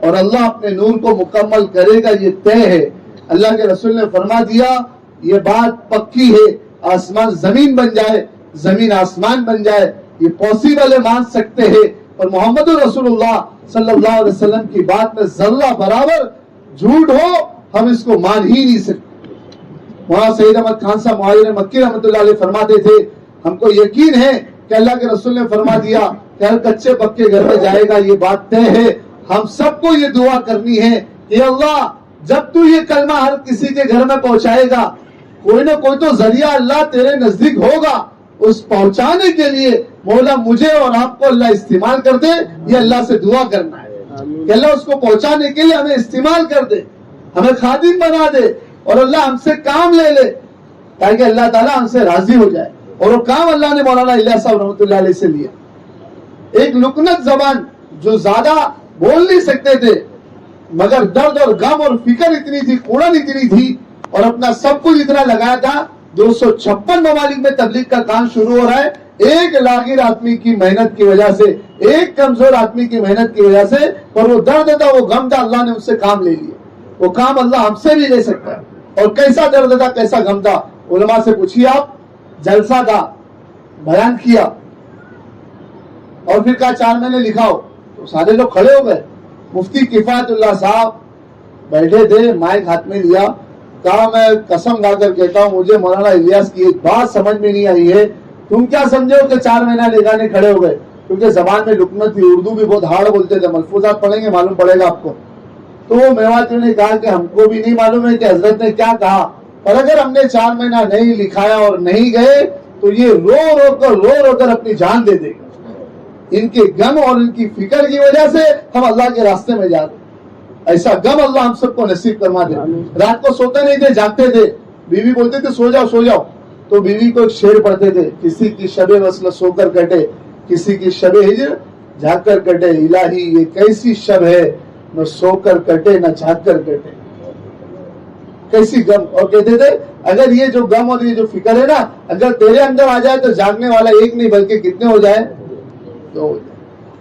اور اللہ اپنے نور کو مکمل کرے گا، یہ طے ہے. اللہ کے رسول نے فرما دیا یہ بات پکی ہے. آسمان زمین بن جائے، زمین آسمان بن جائے، یہ پاسبل ہے، مان سکتے ہیں. اور محمد رسول اللہ صلی اللہ علیہ وسلم کی بات میں ذرہ برابر جھوٹ ہو ہم اس کو مان ہی نہیں سکتے. وہاں سید احمد خان صاحب معاہر مکی رحمۃ اللہ علیہ فرماتے تھے ہم کو یقین ہے کہ اللہ کے رسول نے فرما دیا کہ ہر کچے پکے گھر میں جائے گا، یہ بات طے ہے. ہم سب کو یہ دعا کرنی ہے کہ اللہ جب تو یہ کلمہ ہر کسی کے گھر میں پہنچائے گا، کوئی نہ کوئی تو ذریعہ اللہ تیرے نزدیک ہوگا، اس پہنچانے کے لیے مولا مجھے اور آپ کو اللہ استعمال کر دے. یہ اللہ سے دعا کرنا ہے کہ اللہ اس کو پہنچانے کے لیے ہمیں استعمال کر دے، ہمیں خادم بنا دے اور اللہ ہم سے کام لے لے تاکہ اللہ تعالیٰ ہم سے راضی ہو جائے. اور وہ کام اللہ نے مولانا الیاس صاحب رحمۃ اللہ علیہ سے لیا. ایک لکنت زبان جو زیادہ بول نہیں سکتے تھے مگر درد اور غم اور فکر اتنی تھی, کوڑن اتنی تھی, اور اپنا سب کچھ اتنا لگایا تھا. 256 ممالک میں تبلیغ کا کام شروع ہو رہا ہے. ایک لاغر آدمی کی محنت کی وجہ سے, ایک کمزور آدمی کی محنت کی وجہ سے, پر وہ درد تھا, وہ غم تھا, اللہ نے اس سے کام لے لیا. وہ کام اللہ ہم سے بھی لے سکتا ہے. اور کیسا درد تھا, کیسا غم تھا, علماء سے پوچھیے آپ. جلسہ تھا, بیان کیا, اور پھر کہا 4 مہینے لکھاؤ, تو سارے لوگ کھڑے ہو گئے. مفتی کفایت اللہ صاحب بیٹھے تھے, مائک ہاتھ میں لیا, کہا میں قسم کھا کر کہتا ہوں مجھے مولانا الیاس کی ایک بات سمجھ میں نہیں آئی ہے. تم کیا سمجھے ہو کہ 4 مہینہ لگانے کھڑے ہو گئے؟ کیونکہ زبان میں لکنت تھی, اردو بھی بہت ہارڈ بولتے تھے. ملفوظات پڑھیں گے معلوم پڑے گا آپ کو. تو وہ میواتیوں نے کہا کہ ہم کو بھی نہیں معلوم ہے کہ حضرت نے کیا کہا, پر اگر ہم نے 4 مہینہ نہیں لکھایا اور نہیں گئے تو یہ رو رو کر اپنی جان دے دے گا. ان کے غم اور ان کی فکر کی وجہ سے ہم اللہ کے راستے میں جا رہے. ایسا غم اللہ ہم سب کو نصیب فرما دے. رات کو سوتے نہیں تھے, جاگتے تھے. بیوی بولتے تھے سو جاؤ سو جاؤ, تو بیوی کو ایک شعر پڑھتے تھے, کسی کی شب وصل سو کر کٹے, کسی کی شب ہجر جاگ کر کٹے, الہی یہ کیسی شب ہے نہ سو کر کٹے نہ جاگ کر کٹے. کیسی غم. اور کہتے تھے اگر یہ جو غم اور یہ جو فکر ہے نا, اگر تیرے اندر آ جائے تو جاگنے والا ایک نہیں بلکہ کتنے ہو جائے, تو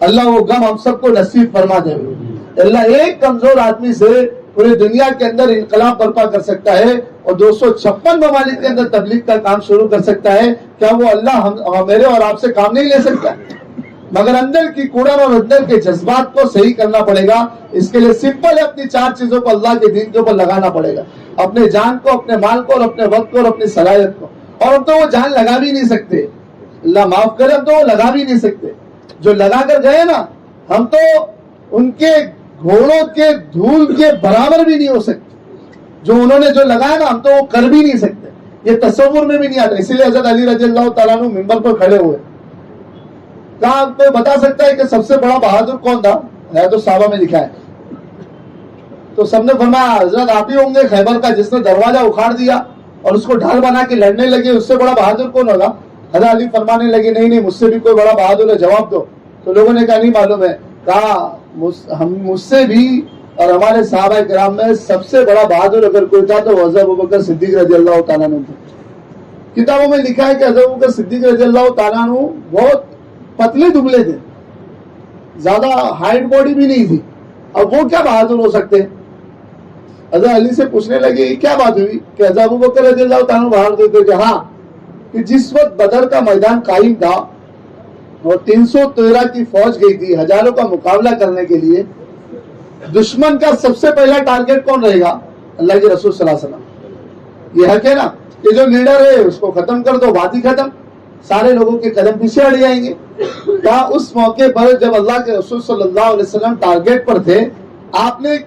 اللہ وہ غم ہم سب کو نصیب فرما دے. اللہ ایک کمزور آدمی سے پوری دنیا کے اندر انقلاب برپا کر سکتا ہے, اور 256 ممالک کے اندر تبلیغ کا کام شروع کر سکتا ہے. کیا وہ اللہ میرے اور آپ سے کام نہیں لے سکتا؟ مگر اندر کی کوڑن اور اندر کے جذبات کو صحیح کرنا پڑے گا. اس کے لیے سمپل ہے, اپنی 4 چیزوں کو اللہ کے دین کے اوپر لگانا پڑے گا. اپنے جان کو, اپنے مال کو, اور اپنے وقت کو, اور اپنی صلاحیت کو. اور ہم تو وہ جان لگا بھی نہیں سکتے, اللہ معاف کرے, ہم تو وہ لگا بھی نہیں سکتے. جو لگا کر گئے نا, ہم تو ان کے گھوڑوں کے دھول کے برابر بھی نہیں ہو سکتے. جو انہوں نے جو لگایا نا, ہم تو وہ کر بھی نہیں سکتے. یہ تصور میں بھی نہیں آتا. اسی لیے حضرت علی رضی اللہ تعالیٰ عنہ منبر پر کھڑے ہوئے. کہا آپ کو بتا سکتا ہے کہ سب سے بڑا بہادر کون تھا؟ ہے تو صحابہ میں لکھا ہے. تو سب نے فرمایا حضرت آپ ہی ہوں گے خیبر کا جس نے دروازہ اکھاڑ دیا اور اس کو ڈھال بنا کے لڑنے لگے, اس سے بڑا بہادر کون ہوگا؟ حضرت علی فرمانے لگے نہیں مجھ سے بھی کوئی بڑا بہادر ہے, جواب دو. تو لوگوں نے کہا نہیں معلوم ہے. کہا مجھ سے بھی اور ہمارے صحابہ کرام میں سب سے بڑا بہادر اگر کوئی تھا تو حضرت ابوبکر صدیق رضی اللہ تعالیٰ عنہ تھے. کتابوں میں لکھا ہے کہ حضرت ابوبکر صدیق رضی اللہ تعالیٰ عنہ بہت پتلے دبلے تھے, زیادہ ہائٹ باڈی بھی نہیں تھی. اب وہ کیا بہادر ہو سکتے؟ حضرت علی سے پوچھنے لگے کیا بات ہوئی کہ حضرت ابوبکر رضی اللہ تعالیٰ عنہ بہادر تھے. کہ ہاں, کہ جس وقت بدر کا میدان قائم تھا اور 313 کی فوج گئی تھی ہزاروں کا مقابلہ کرنے کے لیے, دشمن کا سب سے پہلا ٹارگٹ کون رہے گا؟ اللہ کے رسول صلی اللہ علیہ وسلم. یہ حق ہے نا کہ جو لیڈر ہے اس کو ختم کر دو, بات ہی ختم, سارے لوگوں کے قدم پیچھے ہٹ جائیں گے. کیا اس موقع پر جب اللہ کے رسول صلی اللہ علیہ وسلم ٹارگٹ پر تھے, آپ نے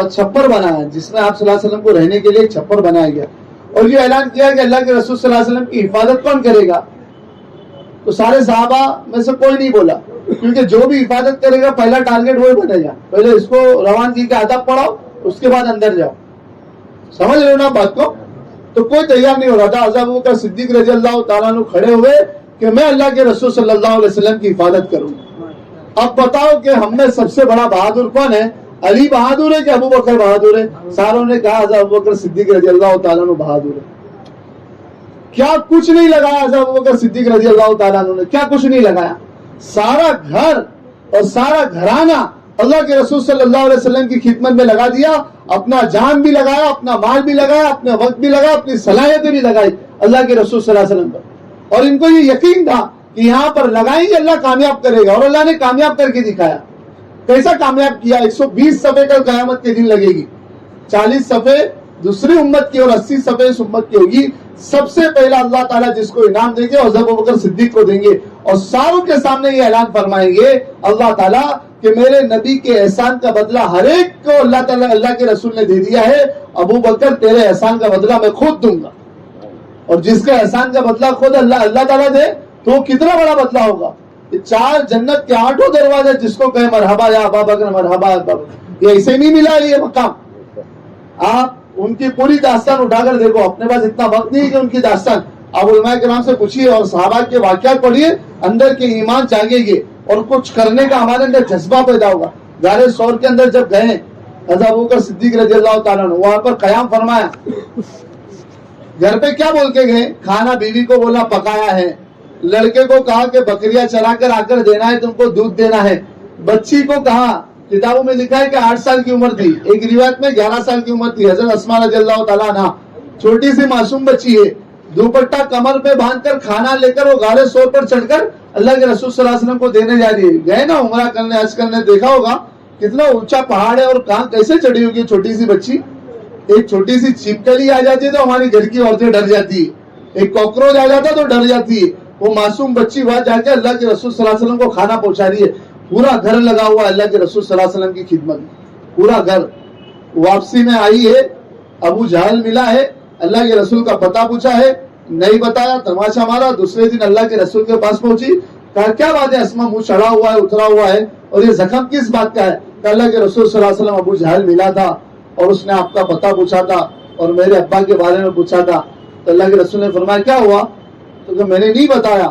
چھپر بنایا جس میں آپ صلی اللہ علیہ وسلم کو رہنے کے لیے ایک چھپر بنایا گیا, اور یہ اعلان کیا کہ اللہ کے رسول صلی اللہ علیہ وسلم کی حفاظت کون کرے گا؟ تو سارے صحابہ میں سے کوئی نہیں بولا, کیونکہ جو بھی حفاظت کرے گا پہلا ٹارگٹ وہی بنے گا. پہلے اس کو روانگی کے آداب پڑھاؤ, اس کے بعد اندر جاؤ. سمجھ رہے ہو نا بات کو؟ تو کوئی تیار نہیں ہو رہا تھا. حضرت ابوبکر صدیق رضی اللہ تعالیٰ عنہ کھڑے ہوئے کہ میں اللہ کے رسول صلی اللہ علیہ وسلم کی حفاظت کروں. اب بتاؤ کہ ہم میں سب سے بڑا بہادر کون ہے؟ علی بہادر ہے کہ ابوبکر بہادر ہے؟ ساروں نے کہا حضرت ابوبکر صدیق رضی اللہ تعالیٰ عنہ بہادر ہے. کیا کچھ نہیں لگایا حضرت ابوبکر صدیق رضی اللہ تعالیٰ عنہ نے؟ کیا کچھ نہیں لگایا؟ سارا گھر اور سارا گھرانہ اللہ کے رسول صلی اللہ علیہ وسلم کی خدمت میں لگا دیا. اپنا جان بھی لگایا, اپنا مال بھی لگایا, اپنا وقت بھی لگایا, اپنی صلاحیتیں بھی لگائی اللہ کے رسول صلی اللہ علیہ وسلم پر. اور ان کو یہ یقین تھا کہ یہاں پر لگائیں گے اللہ کامیاب کرے گا, اور اللہ نے کامیاب کر کے دکھایا. کیسا کامیاب کیا؟ 120 صفحے کل قیامت کے دن لگے گی. 40 صفحے دوسری امت کی اور 80 صفحے اس امت کی ہوگی. سب سے پہلا اللہ تعالیٰ جس کو انعام دیں گے حضرت ابوبکر صدیق کو دیں گے, اور ساروں کے سامنے یہ اعلان فرمائیں گے اللہ تعالیٰ کہ میرے نبی کے احسان کا بدلہ ہر ایک کو اللہ تعالیٰ اللہ کے رسول نے دے دیا ہے. ابوبکر تیرے احسان کا بدلہ میں خود دوں گا. اور جس کا احسان کا بدلہ خود اللہ تعالیٰ دے تو کتنا بڑا بدلہ ہوگا. 4 جنت کے 8 دروازے, جس کو کہے مرحبا یا ابا بکر مرحبا, یہ ایسے نہیں ملا یہ مقام. آپ ان کی پوری داستان اٹھا کر دیکھو, اپنے پاس اتنا وقت نہیں کہ ان کی داستان, آپ علماء کرام سے پوچھیے اور صحابہ کے واقعات پڑھیے, اندر کے ایمان جاگیں گے اور کچھ کرنے کا ہمارے اندر جذبہ پیدا ہوگا. غار ثور کے اندر جب گئے حضرت ابوبکر صدیق رضی اللہ تعالیٰ عنہ, وہاں پر قیام فرمایا. گھر پہ کیا بول کے گئے؟ کھانا بیوی کو بولا پکایا ہے, لڑکے کو کہا کہ بکریاں چلا کر آ کر دینا ہے, تم کو دودھ دینا ہے. بچی کو کہا, کتابوں میں لکھا ہے کہ 8 سال کی عمر تھی, ایک روایت میں 11 سال کی عمر تھی. حضرت اسماء رضی اللہ تعالیٰ عنہ چھوٹی سی معصوم بچی ہے, دوپٹہ کمر پہ باندھ کر کھانا لے کر وہ غار ثور پر چڑھ کر اللہ کے رسول صلی اللہ علیہ وسلم کو دینے جا رہی ہے. گئے نا عمرہ کرنے, حج کرنے, دیکھا ہوگا کتنا اونچا پہاڑ ہے اور کہاں کیسے چڑھی ہوگی چھوٹی سی بچی. ایک چھوٹی سی چھپکلی آ جاتی ہے تو ہماری گھر کی عورتیں ڈر جاتی ہے, ایک کاکروچ آ جاتا تو ڈر جاتی ہے. وہ معصوم بچی وہاں جا کے اللہ کے رسول صلی اللہ علیہ وسلم کو کھانا پہنچا رہی ہے. پورا گھر لگا ہوا اللہ کے رسول صلی اللہ علیہ وسلم کی خدمت میں, پورا گھر. واپسی میں آئی ہے, ابو جہل ملا ہے, اللہ کے رسول کا پتہ پوچھا ہے, نہیں بتایا, تماشا مارا. دوسرے دن اللہ کے رسول کے پاس پہنچی, کہا کیا بات ہے اسما, منہ چڑھا ہوا ہے, اترا ہوا ہے, اور یہ زخم کس بات کا ہے؟ کہ اللہ کے رسول صلی اللہ علیہ وسلم ابو جہل ملا تھا اور اس نے آپ کا پتہ پوچھا تھا اور میرے ابا کے بارے میں پوچھا تھا. تو اللہ کے رسول نے فرمایا کیا ہوا؟ تو کہ میں نے نہیں بتایا.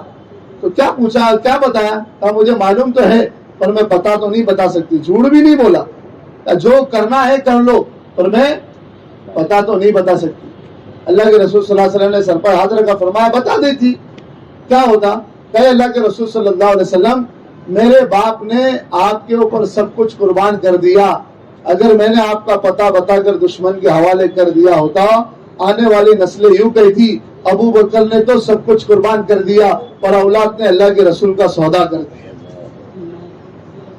تو کیا پوچھا, کیا بتایا؟ کہا مجھے معلوم تو ہے پر میں پتا تو نہیں بتا سکتی. جھوٹ بھی نہیں بولا, جو کرنا ہے کر لو پر میں پتا تو نہیں بتا سکتی. اللہ کے رسول صلی اللہ علیہ وسلم نے سر پر ہاتھ رکھا, فرمایا بتا دیتی کیا ہوتا؟ کہ اللہ کے رسول صلی اللہ علیہ وسلم میرے باپ نے آپ کے اوپر سب کچھ قربان کر دیا. اگر میں نے آپ کا پتہ بتا کر دشمن کے حوالے کر دیا ہوتا, آنے والی نسلیں یوں کہتی ابو بکر نے تو سب کچھ قربان کر دیا پر اولاد نے اللہ کے رسول کا سودا کر دیا.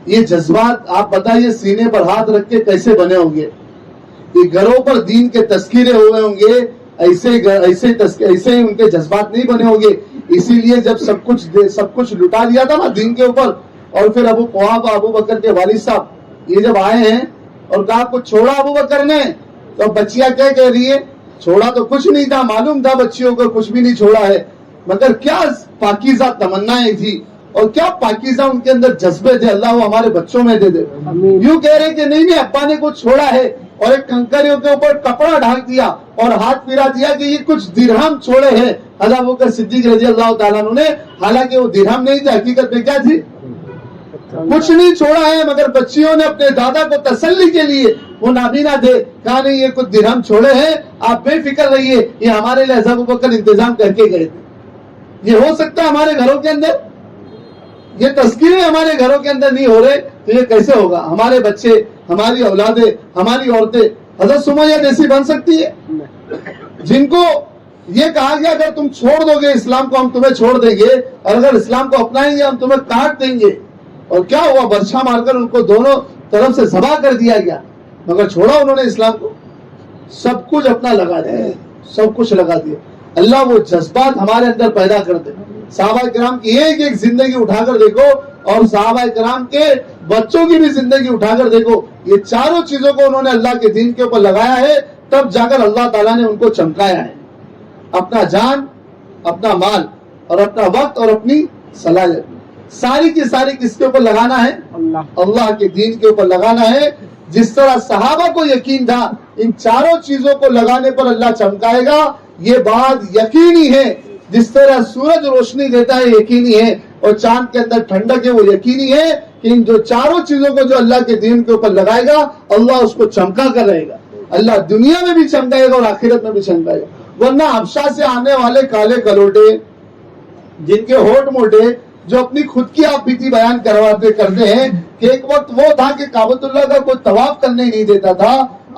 یہ جذبات آپ بتائیے سینے پر ہاتھ رکھ کے کیسے بنے ہوں گے؟ یہ گھروں پر دین کے تذکرے ہوئے ہوں گے, ایسے ان کے جذبات نہیں بنے ہوں گے. اسی لیے جب سب کچھ لٹا دیا تھا نا دین کے اوپر, اور پھر ابو بکر کے والد صاحب یہ جب آئے ہیں اور کہا کچھ چھوڑا ابو بکر نے, تو بچیاں کیا کہہ رہی ہے؟ چھوڑا تو کچھ نہیں تھا, معلوم تھا بچیوں کو کچھ بھی نہیں چھوڑا ہے, مگر کیا پاکیزہ تمنائیں تھی اور کیا پاکیزہ ان کے اندر جذبے تھے, اللہ وہ ہمارے بچوں میں دے دے. یوں کہہ رہے کہ نہیں ابا نے کچھ چھوڑا ہے, اور ایک کنکریوں کے اوپر کپڑا ڈھانک دیا اور ہاتھ پھرا دیا کہ یہ کچھ درہم چھوڑے ہیں حضرت ابوبکر صدیق رضی اللہ تعالیٰ عنہ نے. حالانکہ وہ درہم نہیں تھے, حقیقت میں کیا تھی؟ کچھ نہیں چھوڑا ہے, مگر بچیوں نے اپنے دادا کو تسلی کے لیے, وہ نابینا تھے, کہا نہیں یہ کچھ درہم چھوڑے ہیں, آپ بے فکر رہیے, یہ ہمارے لیے حضرت ابوبکر انتظام کر کے گئے تھے. یہ ہو سکتا ہے ہمارے گھروں کے اندر؟ یہ تذکرے ہمارے گھروں کے اندر نہیں ہو رہے تو یہ کیسے ہوگا؟ ہمارے بچے, ہماری اولادیں, ہماری عورتیں حضرت سمیہ جیسی بن سکتی ہے جن کو یہ کہا گیا اگر تم چھوڑ دو گے اسلام کو ہم تمہیں چھوڑ دیں گے, اور اگر اسلام کو اپنائیں گے ہم تمہیں کاٹ دیں گے. اور کیا ہوا؟ برچھا مار کر ان کو دونوں طرف سے ذبح کر دیا گیا, مگر چھوڑا انہوں نے اسلام کو؟ سب کچھ اپنا لگا دیا, سب کچھ لگا دیا. اللہ وہ جذبات ہمارے اندر پیدا کر دے. صحابہ کرام کی ایک ایک زندگی اٹھا کر دیکھو, اور صحابہ کرام کے بچوں کی بھی زندگی اٹھا کر دیکھو, یہ چاروں چیزوں کو انہوں نے اللہ کے دین کے اوپر لگایا ہے, تب جا کر اللہ تعالیٰ نے ان کو چمکایا ہے. اپنا جان, اپنا مال اور اپنا وقت اور اپنی صلاحیت ساری کی ساری کس کے اوپر لگانا ہے؟ اللہ کے دین کے اوپر لگانا ہے. جس طرح صحابہ کو یقین تھا ان چاروں چیزوں کو لگانے پر اللہ چمکائے گا, یہ بات یقینی ہے. جس طرح سورج روشنی دیتا ہے یقینی ہے, اور چاند کے اندر ٹھنڈک ہے وہ یقینی ہے کہ ان جو چاروں چیزوں کو جو اللہ کے دین کے اوپر لگائے گا اللہ اس کو چمکا کر رہے گا. اللہ دنیا میں بھی چمکائے گا اور آخرت میں بھی چمکائے گا. ورنہ حبشہ سے آنے والے کالے کلوٹے جن کے ہونٹ موٹے, جو اپنی خود کی آپ بیتی بیان کرتے ہیں کہ ایک وقت وہ تھا کہ کعبۃ اللہ کا کوئی طواف کرنے نہیں دیتا تھا,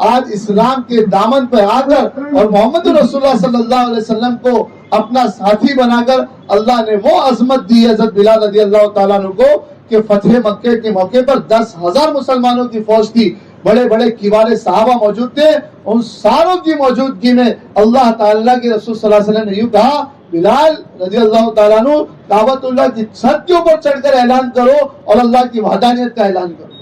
آج اسلام کے دامن پہ آ کر اور محمد رسول اللہ صلی اللہ علیہ وسلم کو اپنا ساتھی بنا کر اللہ نے وہ عظمت دی حضرت بلال رضی اللہ تعالیٰ عنہ کو کہ فتح مکہ کے موقع پر 10,000 مسلمانوں کی فوج تھی, بڑے بڑے کبار صحابہ موجود تھے, ان ساروں کی موجودگی میں اللہ تعالیٰ کے رسول صلی اللہ علیہ وسلم نے یوں کہا بلال رضی اللہ تعالیٰ عنہ کعبۃ اللہ کی چھت کے اوپر چڑھ کر اعلان کرو اور اللہ کی وحدانیت کا اعلان کرو.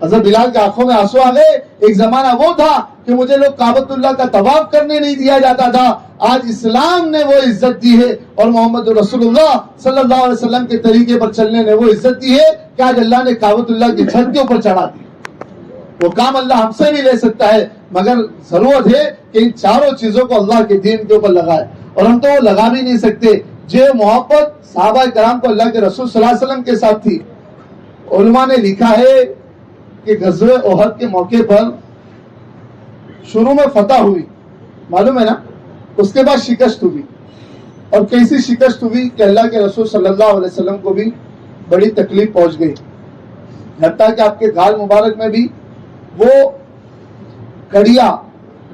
حضرت بلال کے آنکھوں میں آنسو آ گئے. ایک زمانہ وہ تھا کہ مجھے لوگ کعبۃ اللہ کا طواف کرنے نہیں دیا جاتا تھا, آج اسلام نے وہ عزت دی ہے اور محمد رسول اللہ صلی اللہ علیہ وسلم کے طریقے پر چلنے نے وہ عزت دی ہے کہ آج اللہ نے کعبۃ اللہ کی چھت کے اوپر چڑھا دی. وہ کام اللہ ہم سے بھی لے سکتا ہے, مگر ضرورت ہے کہ ان چاروں چیزوں کو اللہ کے دین کے اوپر لگائے. اور ہم تو وہ لگا بھی نہیں سکتے جو محبت صحابہ کرام کو اللہ کے رسول صلی اللہ علیہ وسلم کے ساتھ تھی. علماء نے لکھا ہے کہ غزوہ احد کے موقع پر شروع میں فتح ہوئی، معلوم ہے نا، اس کے بعد شکست ہوئی. اور کیسی شکست ہوئی کہ اللہ کے رسول صلی اللہ علیہ وسلم کو بھی بڑی تکلیف پہنچ گئی، حتیٰ کہ آپ کے گال مبارک میں بھی وہ کڑیا،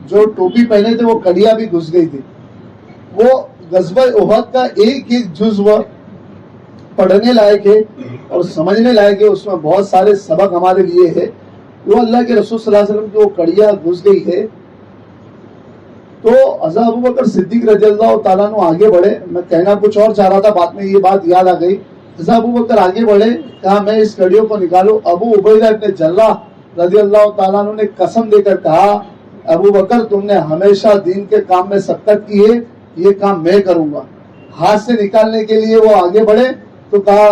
جو ٹوپی پہنے تھے وہ کڑیا بھی گھس گئی تھی. وہ غزوہ احد کا ایک ایک جزو پڑھنے لائق ہے اور سمجھنے لائق ہے، اس میں بہت سارے سبق ہمارے لیے ہے. وہ اللہ کے رسول صلی اللہ علیہ وسلم کی وہ کڑیا گھس گئی ہے تو حضرت ابو بکر صدیق رضی اللہ تعالیٰ عنہ آگے بڑھے. میں کہنا کچھ اور چاہ رہا تھا، بعد میں یہ بات یاد آ گئی. حضرت ابو بکر آگے بڑھے، کہا میں اس کڑیوں کو نکالوں. ابو عبیدہ ابن جراح رضی اللہ تعالیٰ عنہ نے قسم دے کر کہا ابو بکر تم نے ہمیشہ دین کے کام میں سبقت کی ہے، یہ کام میں کروں گا. ہاتھ سے نکالنے کے لیے وہ آگے بڑھے تو کہا،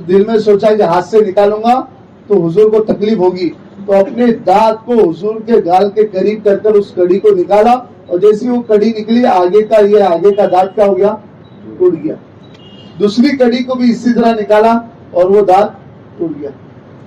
دل میں سوچا کہ ہاتھ سے نکالوں گا تو حضور کو تکلیف ہوگی، تو اپنے دانت کو حضور کے گال کے قریب کر کر اس کڑی کو نکالا اور جیسی وہ کڑی نکلی آگے کا دانت کیا ہو گیا، ٹوٹ گیا. دوسری کڑی کو بھی اسی طرح نکالا اور وہ دانت ٹوٹ گیا.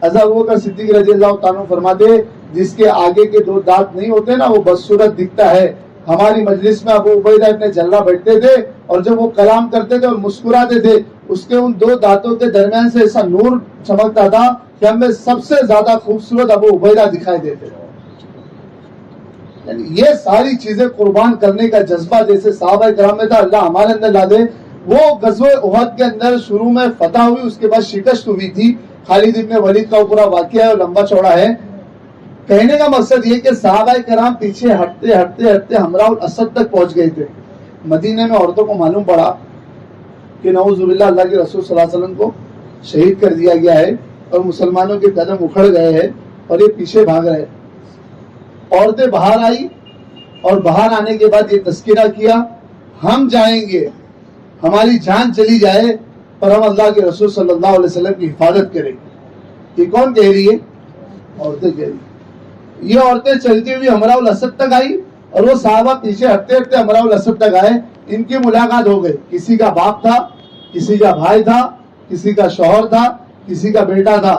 حضرت ابوبکر صدیق رضی اللہ تعالیٰ عنہ فرماتے جس کے آگے کے دو دانت نہیں ہوتے نا وہ بدصورت دکھتا ہے. ہماری مجلس میں ابو عبیدہ ابن جراح بیٹھتے تھے اور جب وہ کلام کرتے تھے اور مسکراتے تھے اس کے ان دو دانتوں کے درمیان سے ایسا نور چمکتا تھا کہ ہمیں سب سے زیادہ خوبصورت ابو عبیدہ دکھائی دیتے. یعنی یہ ساری چیزیں قربان کرنے کا جذبہ جیسے صحابہ کرام میں تھا، اللہ ہمارے اندر لا دے. وہ غزوہ احد کے اندر شروع میں فتح ہوئی، اس کے بعد شکست ہوئی تھی. خالد ابن ولید کا پورا واقعہ ہے اور لمبا چوڑا ہے. کہنے کا مقصد یہ کہ صحابہ کرام پیچھے ہٹتے ہٹتے ہٹتے ہمراہ الاسد تک پہنچ گئے تھے. مدینے میں عورتوں کو معلوم پڑا کہ نعوذ باللہ اللہ کے رسول صلی اللہ علیہ وسلم کو شہید کر دیا گیا ہے اور مسلمانوں کے قدم اکھڑ گئے ہیں اور یہ پیچھے بھاگ رہے. عورتیں باہر آئی اور باہر آنے کے بعد یہ تذکرہ کیا ہم جائیں گے، ہماری جان چلی جائے پر ہم اللہ کے رسول صلی اللہ علیہ وسلم کی حفاظت کریں گے. یہ کون کہہ رہی ہے؟ عورتیں کہہ رہی ہیں. یہ عورتیں چلتی ہوئی ہمراہ الاسد تک آئی اور وہ صحابہ پیچھے ہٹتے ہٹتے ہمراہ الاسد تک آئے. ان کی ملاقات ہو گئی. کسی کا باپ تھا، کسی کا بھائی تھا، کسی کا شوہر تھا، کسی کا بیٹا تھا.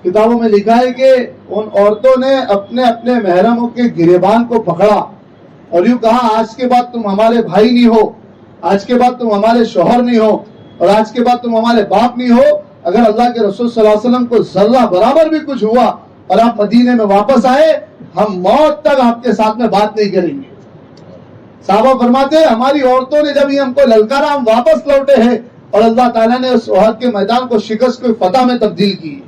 کتابوں میں لکھا ہے کہ ان عورتوں نے اپنے اپنے محرموں کے گریبان کو پکڑا اور یوں کہا آج کے بعد تم ہمارے بھائی نہیں ہو، آج کے بعد تم ہمارے شوہر نہیں ہو اور آج کے بعد تم ہمارے باپ نہیں ہو. اگر اللہ کے رسول صلی اللہ علیہ وسلم کو ذرہ برابر بھی کچھ ہوا اور آپ مدینے میں واپس آئے ہم موت تک آپ کے ساتھ میں بات نہیں کریں گے. صحابہ فرماتے ہیں ہماری عورتوں نے جب یہ ہم کو للکارا ہم واپس لوٹے ہیں اور اللہ تعالیٰ نے اس احد کے میدان کو شکست کو فتح میں تبدیل کی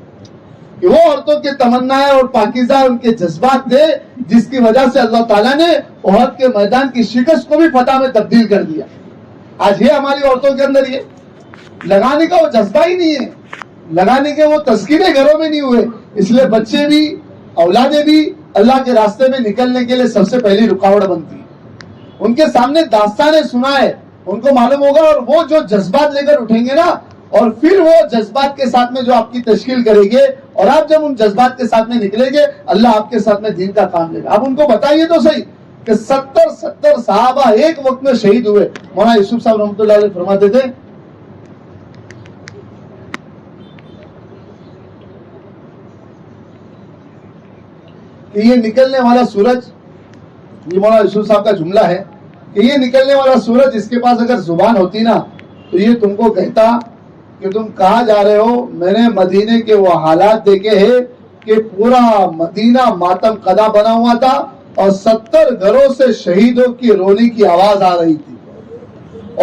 کہ وہ عورتوں کے تمنا اور پاکیزہ ان کے جذبات تھے جس کی وجہ سے اللہ تعالیٰ نے احد کے میدان کی شکست کو بھی فتح میں تبدیل کر دیا. آج یہ ہماری عورتوں کے اندر یہ لگانے کا وہ جذبہ ہی نہیں ہے، لگانے کے وہ تذکرے گھروں میں نہیں ہوئے. اس لیے بچے بھی اولادیں بھی اللہ کے راستے میں نکلنے کے لیے سب سے پہلی رکاوٹ بنتی ہے. ان کے سامنے داستانیں سنائے ان کو معلوم ہوگا اور وہ جو جذبات لے کر اٹھیں گے نا اور پھر وہ جذبات کے ساتھ میں جو آپ کی تشکیل کرے گے اور آپ جب ان جذبات کے ساتھ میں نکلیں گے اللہ آپ کے ساتھ میں دین کا کام لے گا. اب ان کو بتائیے تو صحیح کہ 70 صحابہ ایک وقت میں شہید ہوئے. مولانا یوسف صاحب رحمۃ اللہ علیہ فرماتے تھے کہ یہ نکلنے والا سورج، یہ مولانا یوسف صاحب کا جملہ ہے کہ یہ نکلنے والا سورج اس کے پاس اگر زبان ہوتی نا تو یہ تم کو کہتا کہ تم کہاں جا رہے ہو. میں نے مدینے کے وہ حالات دیکھے ہیں کہ پورا مدینہ ماتم قدا بنا ہوا تھا اور 70 گھروں سے شہیدوں کی رونے کی آواز آ رہی تھی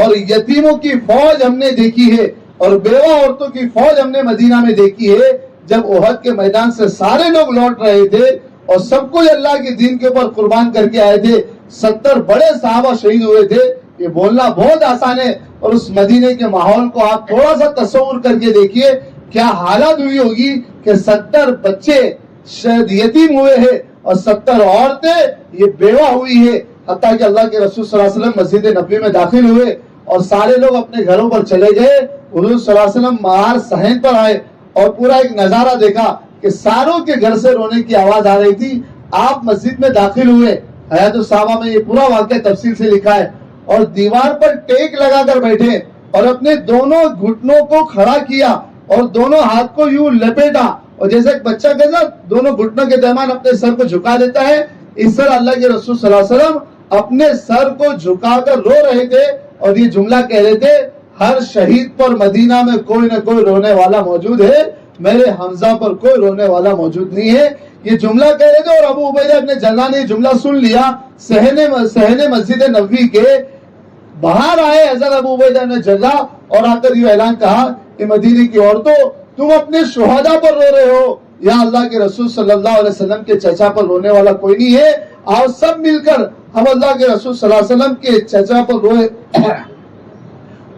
اور یتیموں کی فوج ہم نے دیکھی ہے اور بیوہ عورتوں کی فوج ہم نے مدینہ میں دیکھی ہے. جب احد کے میدان سے سارے لوگ لوٹ رہے تھے اور سب کچھ اللہ کے دین کے اوپر قربان کر کے آئے تھے، 70 بڑے صحابہ شہید ہوئے تھے. یہ بولنا بہت آسان ہے اور اس مدینے کے ماحول کو آپ تھوڑا سا تصور کر کے دیکھیے کیا حالت ہوئی ہوگی کہ 70 بچے یتیم ہوئے ہیں اور 70 عورتیں یہ بیوہ ہوئی ہے. حتیٰ کہ اللہ کے رسول صلی اللہ علیہ وسلم مسجد نبوی میں داخل ہوئے اور سارے لوگ اپنے گھروں پر چلے گئے. حضور صلی اللہ علیہ وسلم مہار صحن پر آئے اور پورا ایک نظارہ دیکھا کہ ساروں کے گھر سے رونے کی آواز آ رہی تھی. آپ مسجد میں داخل ہوئے، حیات الصحابہ میں یہ پورا واقعہ تفصیل سے لکھا ہے. اور دیوار پر ٹیک لگا کر بیٹھے اور اپنے دونوں گھٹنوں کو کھڑا کیا اور دونوں ہاتھ کو یوں لپیٹا، اور جیسے ایک بچہ کیسا دونوں گھٹنوں کے درمیان اپنے سر کو جھکا دیتا ہے، اس طرح اللہ کے رسول صلی اللہ علیہ وسلم اپنے سر کو جھکا کر رو رہے تھے اور یہ جملہ کہہ رہے تھے، ہر شہید پر مدینہ میں کوئی نہ کوئی رونے والا موجود ہے، میرے حمزہ پر کوئی رونے والا موجود نہیں ہے. یہ جملہ کہہ رہے تھے اور ابو عبیدہ ابن جراح نے یہ جملہ سن لیا. صحن مسجد نبوی کے باہر آئے حضرت ابو عبیدہ ابن جراح اور آ کر یہ اعلان کہا کہ مدینے کی عورتوں، تم اپنے شہداء پر رو رہے ہو، یا اللہ کے رسول صلی اللہ علیہ وسلم کے چچا پر رونے والا کوئی نہیں ہے، آؤ سب مل کر ہم اللہ کے رسول صلی اللہ علیہ وسلم کے چچا پر روئے.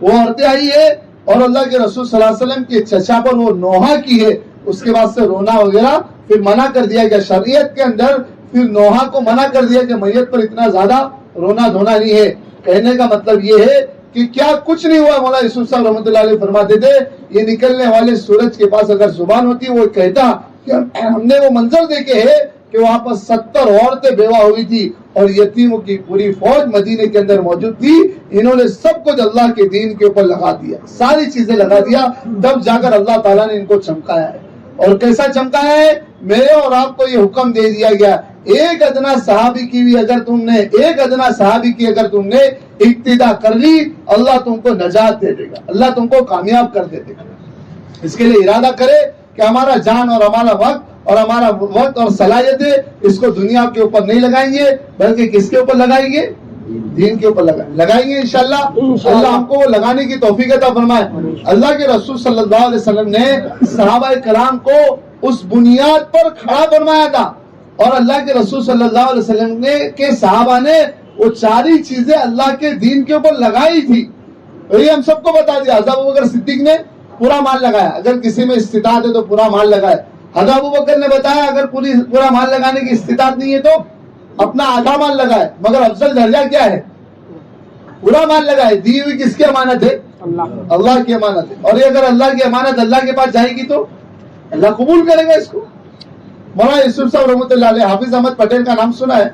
وہ عورتیں آئی ہے اور اللہ کے رسول صلی اللہ علیہ وسلم کے چچا پر وہ نوحہ کی ہے. اس کے بعد سے رونا وغیرہ پھر منع کر دیا گیا شریعت کے اندر، پھر نوحہ کو منع کر دیا کہ میت پر اتنا زیادہ رونا دھونا نہیں ہے. کہنے کا مطلب یہ ہے کہ کیا کچھ نہیں ہوا. مولانا یوسف صاحب رحمۃ اللہ علیہ فرماتے تھے یہ نکلنے والے سورج کے پاس اگر زبان ہوتی وہ کہتا کہ ہم نے وہ منظر دیکھے ہے کہ وہاں پر 70 عورتیں بیوہ ہوئی تھی اور یتیموں کی پوری فوج مدینے کے اندر موجود تھی، انہوں نے سب کچھ اللہ کے دین کے اوپر لگا دیا، ساری چیزیں لگا دیا، تب جا کر اللہ تعالیٰ نے ان کو چمکایا ہے. اور کیسا چمکایا ہے؟ میرے اور آپ کو یہ حکم دے دیا گیا، ایک ادنا صحابی کی بھی اگر تم نے تم نے اقتدا کر لی، اللہ تم کو نجات دے دے گا، اللہ تم کو کامیاب کر دے گا. اس کے لیے ارادہ کرے کہ ہمارا جان اور ہمارا وقت اور صلاحیتیں اس کو دنیا کے اوپر نہیں لگائیں گے، بلکہ کس کے اوپر لگائیں گے؟ دین کے اوپر لگائیں گے انشاءاللہ. اللہ ہم کو لگانے کی توفیق عطا فرمائے. اللہ کے رسول صلی اللہ علیہ وسلم نے صحابہ کرام کو اس بنیاد پر کھڑا فرمایا تھا، اور اللہ کے رسول صلی اللہ علیہ وسلم کے صحابہ نے وہ ساری چیزیں اللہ کے دین کے اوپر لگائی تھی. یہ ہم سب کو بتا دیا. حضرت ابوبکر صدیق نے پورا مال لگایا، اگر کسی میں استطاعت ہے تو پورا مال لگائے. حضرت ابوبکر نے بتایا اگر پورا مال لگانے کی استطاعت نہیں ہے تو اپنا آدھا مال لگائے، مگر افضل درجہ کیا ہے؟ پورا مال لگائے. دی ہوئی کس کی امانت ہے؟ اللہ کی امانت ہے. اور یہ اگر اللہ کی امانت اللہ کے پاس جائے گی تو اللہ قبول کرے گا اس کو. مولانا یوسف صاحب رحمۃ اللہ علیہ، حافظ احمد پٹیل کا نام سنا ہے؟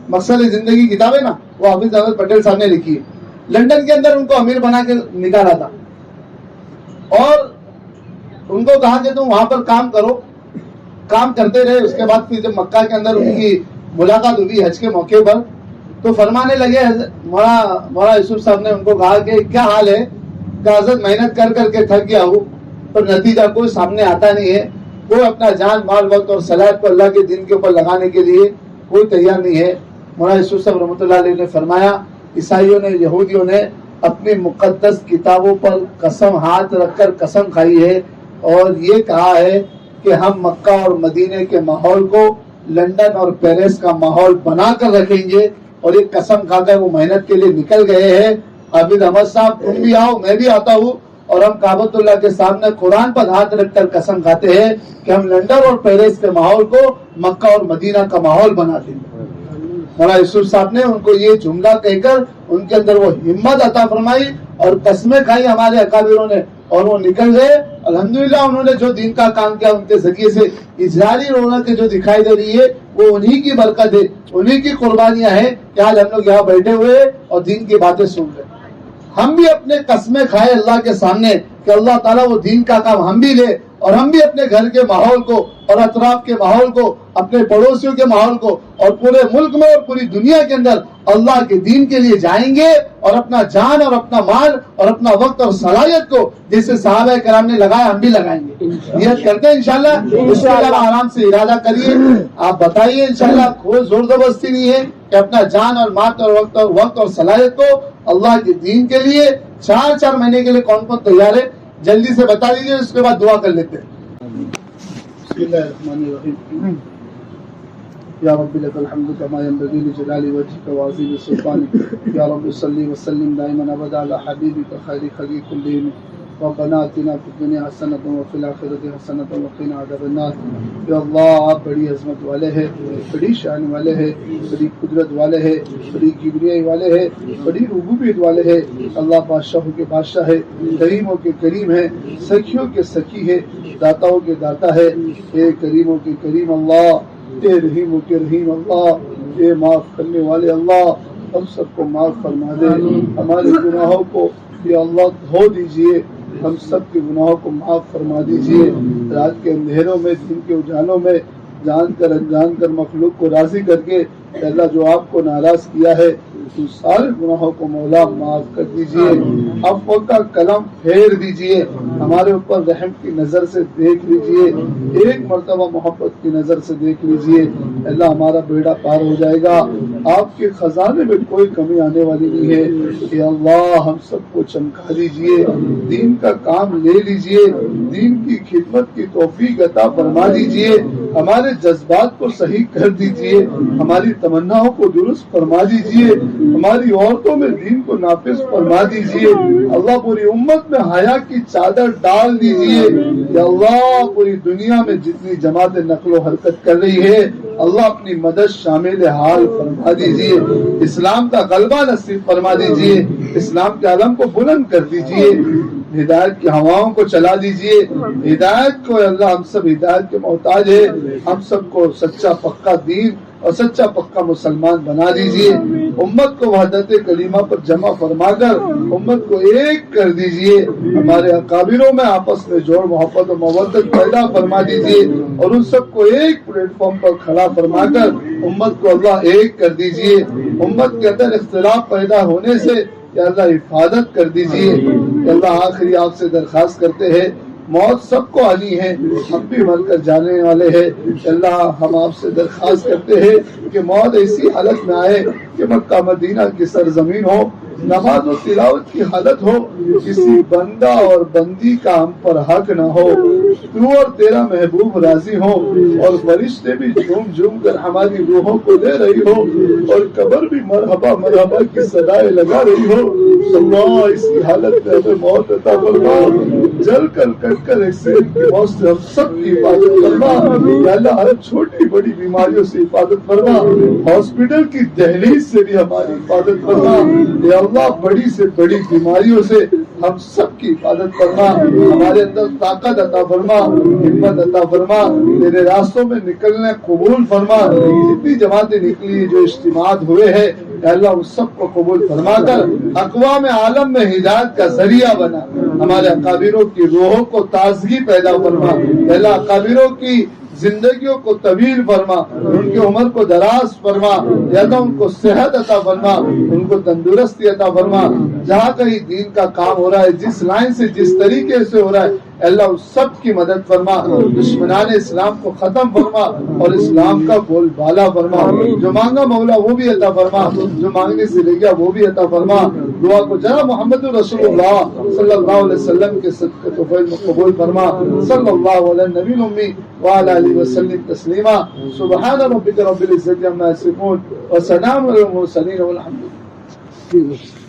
مقصد زندگی کتاب ہے نا، وہ حافظ احمد پٹیل صاحب نے لکھی ہے. لندن کے اندر ان کو امیر بنا کے نکالا تھا اور ان کو کہا کہ تم وہاں پر کام کرو. کام کرتے رہے. اس کے بعد پھر جب مکہ کے اندر ان کی ملاقات ہوئی حج کے موقع پر تو فرمانے لگے، مولانا یوسف صاحب نے ان کو کہا کہ کیا حال ہے؟ کہ حضرت محنت کر کر کے تھک گیا ہوں پر نتیجہ کوئی سامنے آتا نہیں ہے، کوئی اپنا جان مال وقت اور صلاحیت کو اللہ کے دین کے اوپر لگانے کے لیے کوئی تیار نہیں ہے. مولانا یوسف صاحب رحمۃ اللہ علیہ نے فرمایا عیسائیوں نے، یہودیوں نے اپنی مقدس کتابوں پر قسم ہاتھ رکھ کر قسم کھائی ہے اور یہ کہا ہے کہ ہم مکہ اور مدینے کے ماحول کو لندن اور پیرس کا ماحول بنا کر رکھیں گے. اور یہ قسم کھا کر وہ محنت کے لیے نکل گئے ہیں. عابد احمد صاحب تم بھی آؤ، میں بھی آتا ہوں، اور ہم کعبۃ اللہ کے سامنے قرآن پر ہاتھ رکھ کر قسم کھاتے ہیں کہ ہم لندن اور پیرس کے ماحول کو مکہ اور مدینہ کا ماحول بنا دیں گے. مولانا یوسف صاحب نے ان کو یہ جملہ کہہ کر ان کے اندر وہ ہمت عطا فرمائی اور قسمیں کھائی ہمارے اکابروں نے، اور وہ نکل گئے. الحمدللہ انہوں نے جو دین کا کام کیا ان کے ذریعے سے اجلالی رونق جو دکھائی دے رہی ہے وہ انہی کی برکت ہے، انہی کی قربانیاں ہیں کہ آج ہم لوگ یہاں بیٹھے ہوئے اور دین کی باتیں سن رہے. ہم بھی اپنے قسمیں کھائے اللہ کے سامنے کہ اللہ تعالیٰ وہ دین کا کام ہم بھی لے، اور ہم بھی اپنے گھر کے ماحول کو اور اطراف کے ماحول کو، اپنے پڑوسیوں کے ماحول کو، اور پورے ملک میں اور پوری دنیا کے اندر اللہ کے دین کے لیے جائیں گے اور اپنا جان اور اپنا مال اور اپنا وقت اور صلاحیت کو جیسے صحابہ کرام نے لگایا ہم بھی لگائیں گے. نیت کرتے ہیں انشاءاللہ. اس کے علاوہ آرام سے ارادہ کریے، آپ بتائیے انشاءاللہ. کوئی زور زبردستی نہیں ہے کہ اپنا جان اور مال اور وقت اور صلاحیت کو اللہ کے دین کے لیے 4 مہینے کے لیے کون کون تیار ہے جلدی سے بتا دیجیے، اس کے بعد دعا کر لیتے ہیں. بسم اللہ الرحمن الرحیم. یا رب لك الحمد كما ينبغي لجلال وجهك وعظيم سلطانك. یا رب صل وسلم دائما ابدا على حبيبك خير خلق كلهم. ربنا آتنا في الدنيا حسنة وفي الآخرة حسنة وقنا عذاب النار. یا اللہ آپ بڑی عظمت والے ہیں، بڑی شان والے ہیں، بڑی قدرت والے ہیں، بڑی کبریائی والے ہیں، بڑی ربوبیت والے ہیں. اللہ بادشاہوں کے بادشاہ ہے، کریموں کے کریم ہے، سخیوں کے سخی ہے، داتاؤں کے داتا ہے. اے کریموں کے کریم اللہ، اے رحیموں کے رحیم اللہ، اے معاف کرنے والے اللہ، ہم سب کو معاف فرما دے. ہمارے گناہوں کو یا اللہ دھو دیجئے. ہم سب کے گناہوں کو معاف فرما دیجئے. رات کے اندھیروں میں دن کے اجالوں میں جان کر انجان کر مخلوق کو راضی کر کے اللہ جو آپ کو ناراض کیا ہے تو سارے گناہوں کو مولا معاف کر دیجئے. عفو کا کلم پھیر دیجئے. ہمارے اوپر رحم کی نظر سے دیکھ لیجئے. ایک مرتبہ محبت کی نظر سے دیکھ لیجئے. اللہ ہمارا بیڑا پار ہو جائے گا. آپ کے خزانے میں کوئی کمی آنے والی نہیں ہے. اے اللہ ہم سب کو چمکا دیجئے. دین کا کام لے لیجئے. دین کی خدمت کی توفیق عطا فرما دیجئے. ہمارے جذبات کو صحیح کر دیجئے. ہماری تمناؤں کو درست فرما دیجئے. ہماری عورتوں میں دین کو نافذ فرما دیجئے. اللہ پوری امت میں حیا کی چادر ڈال دیجئے. یا اللہ پوری دنیا میں جتنی جماعتیں نقل و حرکت کر رہی ہے اللہ اپنی مدد شامل حال فرما دیجئے. اسلام کا غلبہ نصیب فرما دیجئے. اسلام کے علم کو بلند کر دیجئے. ہدایت کی ہواؤں کو چلا دیجئے. ہدایت کو اللہ ہم سب ہدایت کے محتاج ہے. ہم سب کو سچا پکا دین اور سچا پکا مسلمان بنا دیجئے. امت کو وحدت کلیمہ پر جمع فرما کر امت کو ایک کر دیجئے. ہمارے اکابروں میں آپس میں جوڑ محبت و مودت پیدا فرما دیجئے اور ان سب کو ایک پلیٹ فارم پر کھڑا فرما کر امت کو اللہ ایک کر دیجئے. امت کے اندر اختلاف پیدا ہونے سے یا اللہ حفاظت کر دیجئے. اللہ آخری آپ سے درخواست کرتے ہیں موت سب کو آنی ہے. ہم بھی مر کر جانے والے ہیں. اللہ ہم آپ سے درخواست کرتے ہیں کہ موت ایسی حالت میں آئے کہ مکہ مدینہ کی سرزمین ہو, نماز و تلاوت کی حالت ہو, کسی بندہ اور بندی کا ہم پر حق نہ ہو. تو اور تیرا محبوب راضی ہو اور فرشتے بھی جھوم جھوم کر ہماری روحوں کو لے رہی ہو اور قبر بھی مرحبا مرحبا کی صدائیں لگا رہی ہو. اللہ اسی حالت میں ہمیں موت عطا فرما. جل کر کٹ کر ایکسیڈنٹ کی موت سے ہم سب کی حفاظت فرما. یا اللہ ہر چھوٹی بڑی بیماریوں سے حفاظت فرما. ہاسپٹل کی دہلیز سے بھی ہماری حفاظت فرما. یا اللہ بڑی سے بڑی بیماریوں سے ہم سب کی حفاظت فرما. ہمارے اندر طاقت عطا فرما, ہمت عطا فرما. تیرے راستوں میں نکلنے قبول فرما. جتنی جماعتیں نکلی جو اجتماعات ہوئے ہیں یا اللہ ان سب کو قبول فرما کر اقوام عالم میں ہدایت کا ذریعہ بنا. ہمارے اکابروں کی روحوں کو تازگی پیدا فرما. یا اللہ اکابروں کی زندگیوں کو طویل فرما, ان کی عمر کو دراز فرما. یا اللہ ان کو صحت عطا فرما, ان کو تندرستی عطا فرما. جہاں کہیں دین کا کام ہو رہا ہے, جس لائن سے جس طریقے سے ہو رہا ہے اللہ اس سب کی مدد فرما. دشمنان اسلام کو ختم فرما اور اسلام کا بول بالا فرما. جو مانگا مولا وہ بھی عطا فرما, جو مانگنے سے لے گیا وہ بھی عطا فرما. دعا کو جناب محمد رسول اللہ صلی اللہ علیہ وسلم کے صدقے طفیل میں قبول فرما. صلی اللہ علیہ نبی الامی وعلی آلہ وسلم تسلیما. سبحان ربک رب العزت عما یصفون وسلام علی المرسلین والحمد للہ.